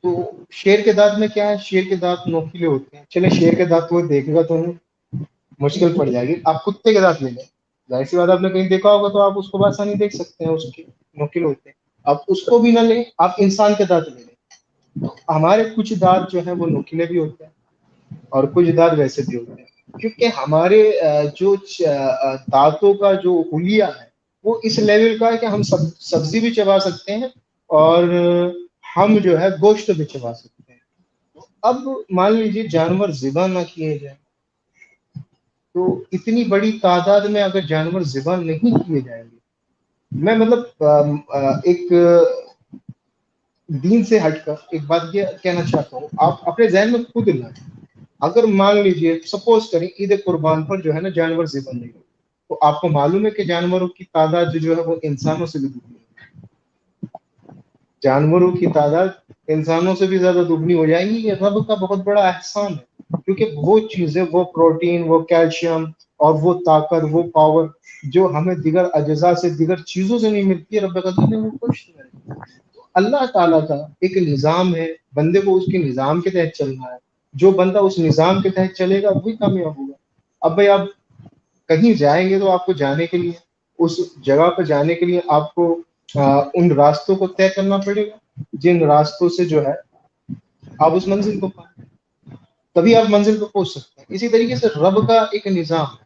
تو شیر کے دانت میں کیا ہے, شیر کے دانت نوکیلے ہوتے ہیں. چلے شیر کے دانت وہ دیکھے گا تو مشکل پڑ جائے گی, آپ کتے کے دانت لے لیں, ظاہر سی بات آپ نے کہیں دیکھا ہوگا تو آپ اس کو بآسانی دیکھ سکتے ہیں, اس کے نوکیلے ہوتے ہیں. آپ اس کو بھی نہ لیں, آپ انسان کے دانت لے لیں. ہمارے کچھ دانت جو ہیں وہ نوکیلے بھی ہوتے ہیں اور کچھ دانت ویسے بھی ہوتے ہیں, کیونکہ ہمارے جو دانتوں کا جو حلیہ ہے وہ اس لیول کا ہے کہ ہم سبزی بھی چبا سکتے ہیں اور ہم جو ہے گوشت بھی چبا سکتے ہیں. اب مان لیجیے جانور ذبح نہ کیے جائیں تو اتنی بڑی تعداد میں اگر جانور ذبح نہیں کیے جائیں گے, میں مطلب ایک دین سے ہٹ کر ایک بات یہ کہنا چاہتا ہوں, آپ اپنے ذہن میں خود لائیں, اگر مان لیجیے سپوز کریں عید قربان پر جو ہے نا جانور ذبح نہیں ہو, تو آپ کو معلوم ہے کہ جانوروں کی تعداد جو ہے وہ انسانوں سے بھی دگنی ہے, جانوروں کی تعداد انسانوں سے بھی زیادہ دگنی ہو جائے گی. یہ رب کا بہت بڑا احسان ہے, کیونکہ وہ چیزیں, وہ پروٹین, وہ کیلشیم اور وہ طاقت, وہ پاور جو ہمیں دیگر اجزاء سے, دیگر چیزوں سے نہیں ملتی ہے, رب العزیز نے وہ کچھ نہیں. اللہ تعالیٰ کا ایک نظام ہے, بندے کو اس کے نظام کے تحت چلنا ہے, جو بندہ اس نظام کے تحت چلے گا وہی کامیاب ہوگا. اب بھائی آپ کہیں جائیں گے تو آپ کو جانے کے لیے, اس جگہ پہ جانے کے لیے آپ کو ان راستوں کو طے کرنا پڑے گا جن راستوں سے جو ہے آپ اس منزل کو پائیں, تبھی آپ منزل کو پہنچ سکتے ہیں. اسی طریقے سے رب کا ایک نظام ہے,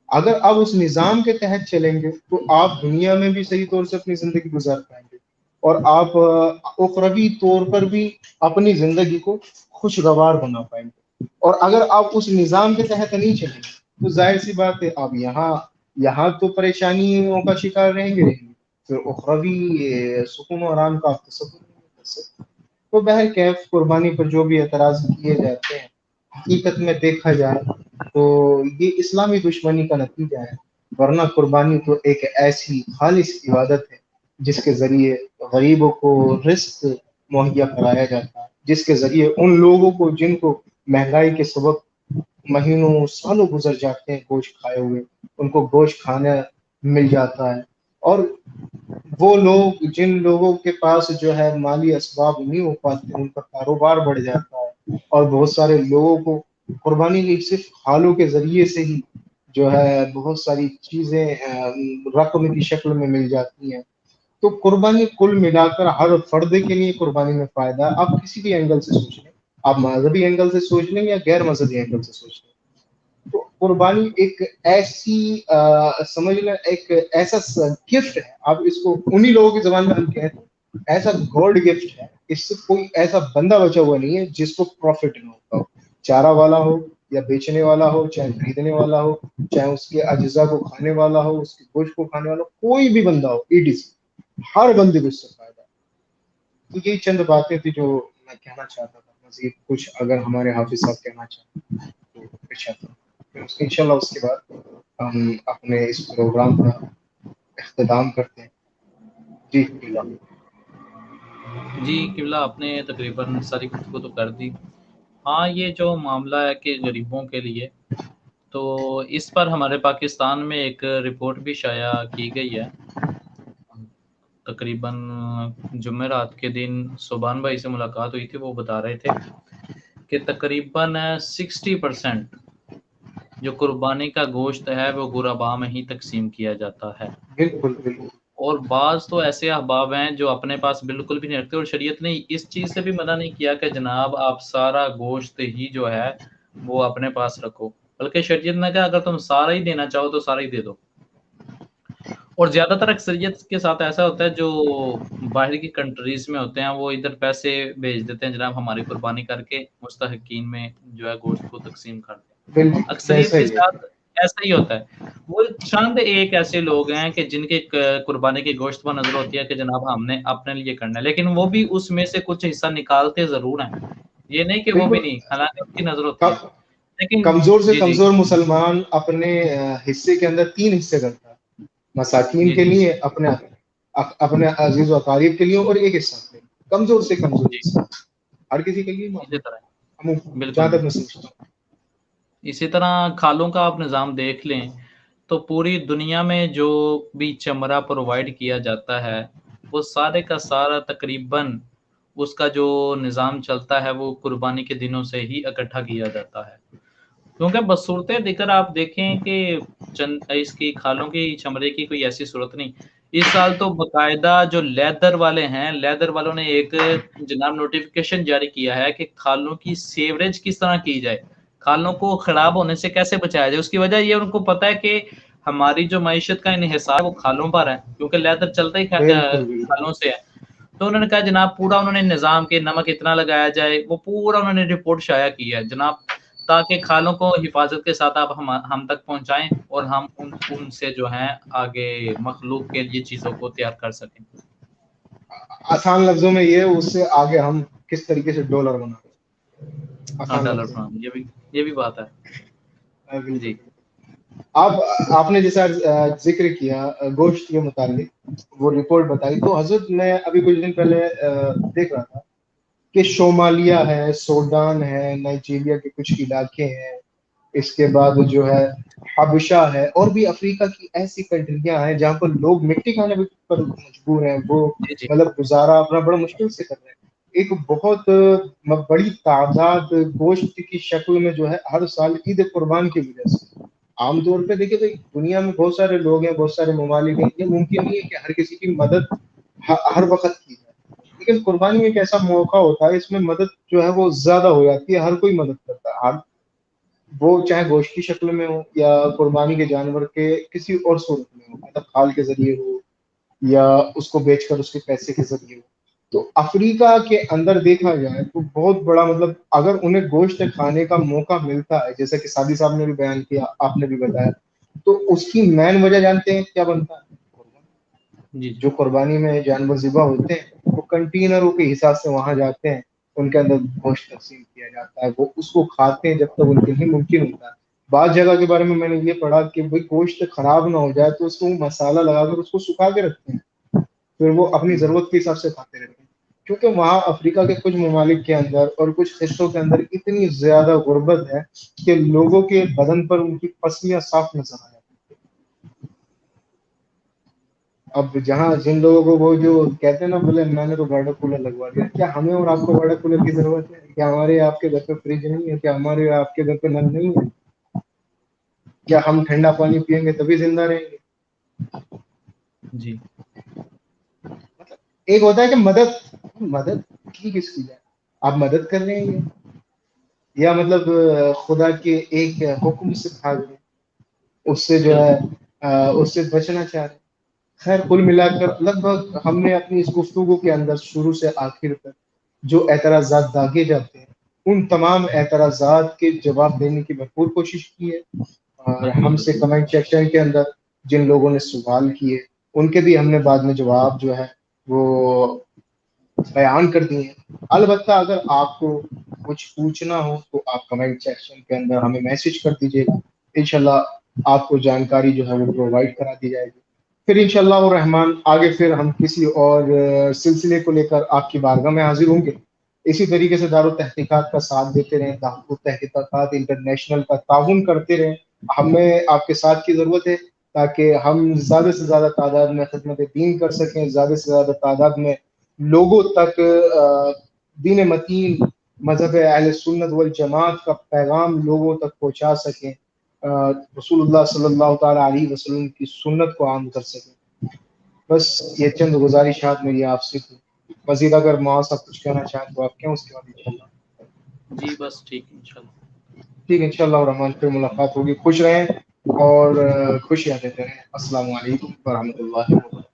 اگر آپ اس نظام کے تحت چلیں گے تو آپ دنیا میں بھی صحیح طور سے اپنی زندگی گزار پائیں گے, اور آپ اخروی طور پر بھی اپنی زندگی کو خوشگوار بنا پائیں گے. اور اگر آپ اس نظام کے تحت نہیں چلیں گے تو ظاہر سی بات ہے آپ یہاں تو پریشانیوں کا شکار رہیں گے, پھر اخروی سکون و آرام کا آپ تصور نہیں کر سکتے. تو بہرکیف قربانی پر جو بھی اعتراض کیے جاتے ہیں, حقیقت میں دیکھا جائے تو یہ اسلامی دشمنی کا نتیجہ ہے, ورنہ قربانی تو ایک ایسی خالص عبادت ہے جس کے ذریعے غریبوں کو رزق مہیا کرایا جاتا ہے, جس کے ذریعے ان لوگوں کو جن کو مہنگائی کے سبب مہینوں سالوں گزر جاتے ہیں گوشت کھائے ہوئے, ان کو گوشت کھانا مل جاتا ہے. اور وہ لوگ جن لوگوں کے پاس جو ہے مالی اسباب نہیں ہو پاتے, ان کا کاروبار بڑھ جاتا ہے, اور بہت سارے لوگوں کو قربانی کی صرف حالوں کے ذریعے سے ہی جو ہے بہت ساری چیزیں رقم کی شکل میں مل جاتی ہیں. تو قربانی کل ملا کر ہر فرد کے لیے قربانی میں فائدہ ہے. آپ کسی بھی اینگل سے سوچ لیں, آپ مذہبی اینگل سے سوچ لیں یا غیر مذہبی اینگل سے سوچ لیں, تو قربانی ایک ایسی سمجھ لیں ایک ایسا گفٹ ہے, آپ اس کو انہی لوگوں کی زبان میں ہم کہتے ہیں ایسا گاڈ گفٹ ہے, اس سے کوئی ایسا بندہ بچا ہوا نہیں ہے جس کو پروفٹ نہ ہوتا ہو, چارہ والا ہو یا بیچنے والا ہو, چاہے خریدنے والا ہو, چاہے اس کے اجزاء کو کھانے والا ہو, اس کے گوشت کو کھانے والا ہو, کوئی بھی بندہ ہو, ہر بندے کو اس سے فائدہ ہے. تو یہی چند باتیں تھی جو میں کہنا چاہتا تھا. مزید کچھ اگر ہمارے حافظ صاحب کہنا چاہتے ہیں تو ارشاد فرمائیں. انشاءاللہ اس کے بعد ہم اپنے اس پروگرام کا اختتام کرتے ہیں. جی جی قبلہ آپ نے تقریباً ساری گفتگو تو کر دی. ہاں یہ جو معاملہ ہے کہ غریبوں کے لیے, تو اس پر ہمارے پاکستان میں ایک رپورٹ بھی شائع کی گئی ہے. تقریباً جمعرات کے دن سبحان بھائی سے ملاقات ہوئی تھی, وہ بتا رہے تھے کہ تقریباً 60% جو قربانی کا گوشت ہے وہ غرباء میں ہی تقسیم کیا جاتا ہے. بالکل بالکل. اور بعض تو ایسے احباب ہیں جو اپنے پاس بالکل بھی نہیں رکھتے, اور شریعت نے اس چیز سے بھی منع نہیں کیا کہ جناب آپ سارا گوشت ہی جو ہے وہ اپنے پاس رکھو, بلکہ شریعت نے کہا اگر تم سارا ہی دینا چاہو تو سارا ہی دے دو. اور زیادہ تر اکثریت کے ساتھ ایسا ہوتا ہے جو باہر کی کنٹریز میں ہوتے ہیں, وہ ادھر پیسے بھیج دیتے ہیں جناب ہماری قربانی کر کے مستحقین میں جو ہے گوشت کو تقسیم کر دیں. بالکل اکثریت ایسا کے ہی ہے. ساتھ ایسا ہی ہوتا ہے. وہ چند ایک ایسے لوگ ہیں کہ جن کے قربانی کی گوشت پر نظر ہوتی ہے کہ جناب ہم نے اپنے لیے کرنا ہے, لیکن وہ بھی اس میں سے کچھ حصہ نکالتے ضرور ہیں, یہ نہیں کہ وہ بھی بالکل نہیں, حالانکہ ان کی نظر ہوتی ہے. لیکن کمزور سے جی جی کمزور مسلمان اپنے حصے کے اندر 3 حصے کرتا ہے, مساکین جی کے جی لیے, اپنے عزیز و اقارب کے لیے, اور ایک حصہ کمزور سے کمزور جی حصہ ہر کسی کے لیے اسی طرح جہاں بالکل تک بالکل. میں سمجھتا ہوں. اسی طرح کھالوں کا آپ نظام دیکھ لیں تو پوری دنیا میں جو بھی چمڑا پرووائڈ کیا جاتا ہے وہ سارے کا سارا تقریباً اس کا جو نظام چلتا ہے وہ قربانی کے دنوں سے ہی اکٹھا کیا جاتا ہے. کیونکہ بصورت دیگر آپ دیکھیں کہ چند اس کی کھالوں کی چمڑے کی کوئی ایسی صورت نہیں. اس سال تو باقاعدہ جو لیدر والے ہیں, لیدر والوں نے ایک جناب نوٹیفیکیشن جاری کیا ہے کہ کھالوں کی سیوریج کس طرح کی جائے, کھالوں کو خراب ہونے سے کیسے بچایا جائے. اس کی وجہ یہ ان کو پتا ہے کہ ہماری جو معیشت کا انحصار وہ کھالوں پر ہے, کیونکہ لیدر چلتا ہی بالکل بالکل. کھالوں سے ہے. تو انہوں نے کہا جناب پورا انہوں نے نظام کے نمک اتنا لگایا جائے, وہ پورا انہوں نے رپورٹ شائع کی ہے جناب, تاکہ کھالوں کو حفاظت کے ساتھ آپ ہم تک پہنچائیں اور ہم ان سے جو ہیں آگے مخلوق کے لیے چیزوں کو تیار کر سکیں. آسان لفظوں میں یہ, اس سے آگے ہم کس طریقے سے ڈالر بنا رہے ہیں, ہاں آسان ڈالر لفظوں فرام, یہ بھی بات ہے. میں. بالکل. جی آپ نے جیسا ذکر کیا گوشت کے متعلق, وہ رپورٹ بتائی, تو حضرت میں ابھی کچھ دن پہلے دیکھ رہا تھا کہ شمالیہ ہے, سوڈان ہے, نائجیریا کے کچھ علاقے ہیں, اس کے بعد جو ہے حبشہ ہے, اور بھی افریقہ کی ایسی کنٹریاں ہیں جہاں پر لوگ مٹی کھانے پر مجبور ہیں, وہ جی جی مطلب گزارا اپنا بڑا مشکل سے کر رہے ہیں. ایک بہت بڑی تعداد گوشت کی شکل میں جو ہے ہر سال عید قربان کی وجہ سے, عام طور پہ دیکھیں تو دنیا میں بہت سارے لوگ ہیں, بہت سارے ممالک ہیں, یہ ممکن نہیں ہے کہ ہر کسی کی مدد ہر وقت کی جائے, لیکن قربانی ایک ایسا موقع ہوتا ہے, اس میں مدد جو ہے وہ زیادہ ہو جاتی ہے, ہر کوئی مدد کرتا ہے, وہ چاہے گوشت کی شکل میں ہو یا قربانی کے جانور کے کسی اور صورت میں ہو, مطلب کھال کے ذریعے ہو یا اس کو بیچ کر اس کے پیسے کے ذریعے ہو. تو افریقہ کے اندر دیکھا جائے تو بہت بڑا مطلب اگر انہیں گوشت کھانے کا موقع ملتا ہے, جیسا کہ سادی صاحب نے بھی بیان کیا, آپ نے بھی بتایا, تو اس کی مین وجہ جانتے ہیں کیا بنتا ہے؟ جی جو قربانی میں جانور ذبح ہوتے ہیں وہ کنٹینروں کے حساب سے وہاں جاتے ہیں, ان کے اندر گوشت تقسیم کیا جاتا ہے, وہ اس کو کھاتے ہیں جب تک ان کے لیے ممکن ہوتا ہے. بعض جگہ کے بارے میں نے یہ پڑھا کہ بھئی گوشت خراب نہ ہو جائے تو اس کو مسالہ لگا کر اس کو سکھا کے رکھتے ہیں, پھر وہ اپنی ضرورت کے حساب سے کھاتے رہتے ہیں. کیونکہ وہاں افریقہ کے کچھ ممالک کے اندر اور کچھ حصوں کے اندر اتنی زیادہ غربت ہے کہ لوگوں کے بدن پر ان کی پسلیاں صاف نظر آ جاتی. اب جن لوگوں کو وہ جو کہتے ہیں نا, بولے میں نے تو واٹر کولر لگوا دیا, کیا ہمیں اور آپ کو واٹر کولر کی ضرورت ہے؟ کیا ہمارے آپ کے گھر پہ فریج نہیں ہے؟ کیا ہمارے آپ کے گھر پہ نل نہیں ہے؟ کیا ہم ٹھنڈا پانی پیئیں گے تبھی زندہ رہیں گے؟ جی مطلب ایک ہوتا ہے کہ مدد کی کس کی جائے, آپ مدد کر رہے ہیں, یا مطلب خدا کے ایک حکم سے بھاگ رہے ہیں، اس سے جو ہے اس سے بچنا چاہ رہے ہیں. خیر کل ملا کر لگ بھگ ہم نے اپنی اس گفتگو کے اندر شروع سے آخر تک جو اعتراضات داغے جاتے ہیں ان تمام اعتراضات کے جواب دینے کی بھرپور کوشش کی ہے. اور ہم سے کمنٹ سیکشن کے اندر جن لوگوں نے سوال کیے ان کے بھی ہم نے بعد میں جواب جو ہے وہ بیان کر دیے ہیں. البتہ اگر آپ کو کچھ پوچھنا ہو تو آپ کمنٹ سیکشن کے اندر ہمیں میسج کر دیجیے گا، انشاءاللہ آپ کو جانکاری جو ہے وہ پرووائڈ کرا دی جائے گی. پھر انشاءاللہ الرحمن آگے پھر ہم کسی اور سلسلے کو لے کر آپ کی بارگاہ میں حاضر ہوں گے. اسی طریقے سے دار التحقیقات کا ساتھ دیتے رہیں، دار التحقیقات انٹرنیشنل کا تعاون کرتے رہیں. ہمیں آپ کے ساتھ کی ضرورت ہے تاکہ ہم زیادہ سے زیادہ تعداد میں خدمت دین کر سکیں، زیادہ سے زیادہ تعداد میں لوگوں تک دین متین مذہب اہل سنت والجماعت کا پیغام لوگوں تک پہنچا سکیں، رسول اللہ صلی اللہ تعالی علیہ وسلم کی سنت کو عام کر سکیں. بس یہ چند گزارشات میری آپ سے تھی. مزید اگر معاذ صاحب کچھ کہنا چاہیں تو آپ کہیں، اس کے بعد انشاءاللہ. جی بس ٹھیک ہے انشاءاللہ. ٹھیک ہے انشاءاللہ الرحمن پھر ملاقات ہوگی. خوش رہیں اور خوشیاں دیتے رہیں. السلام علیکم ورحمۃ اللہ وبرکاتہ.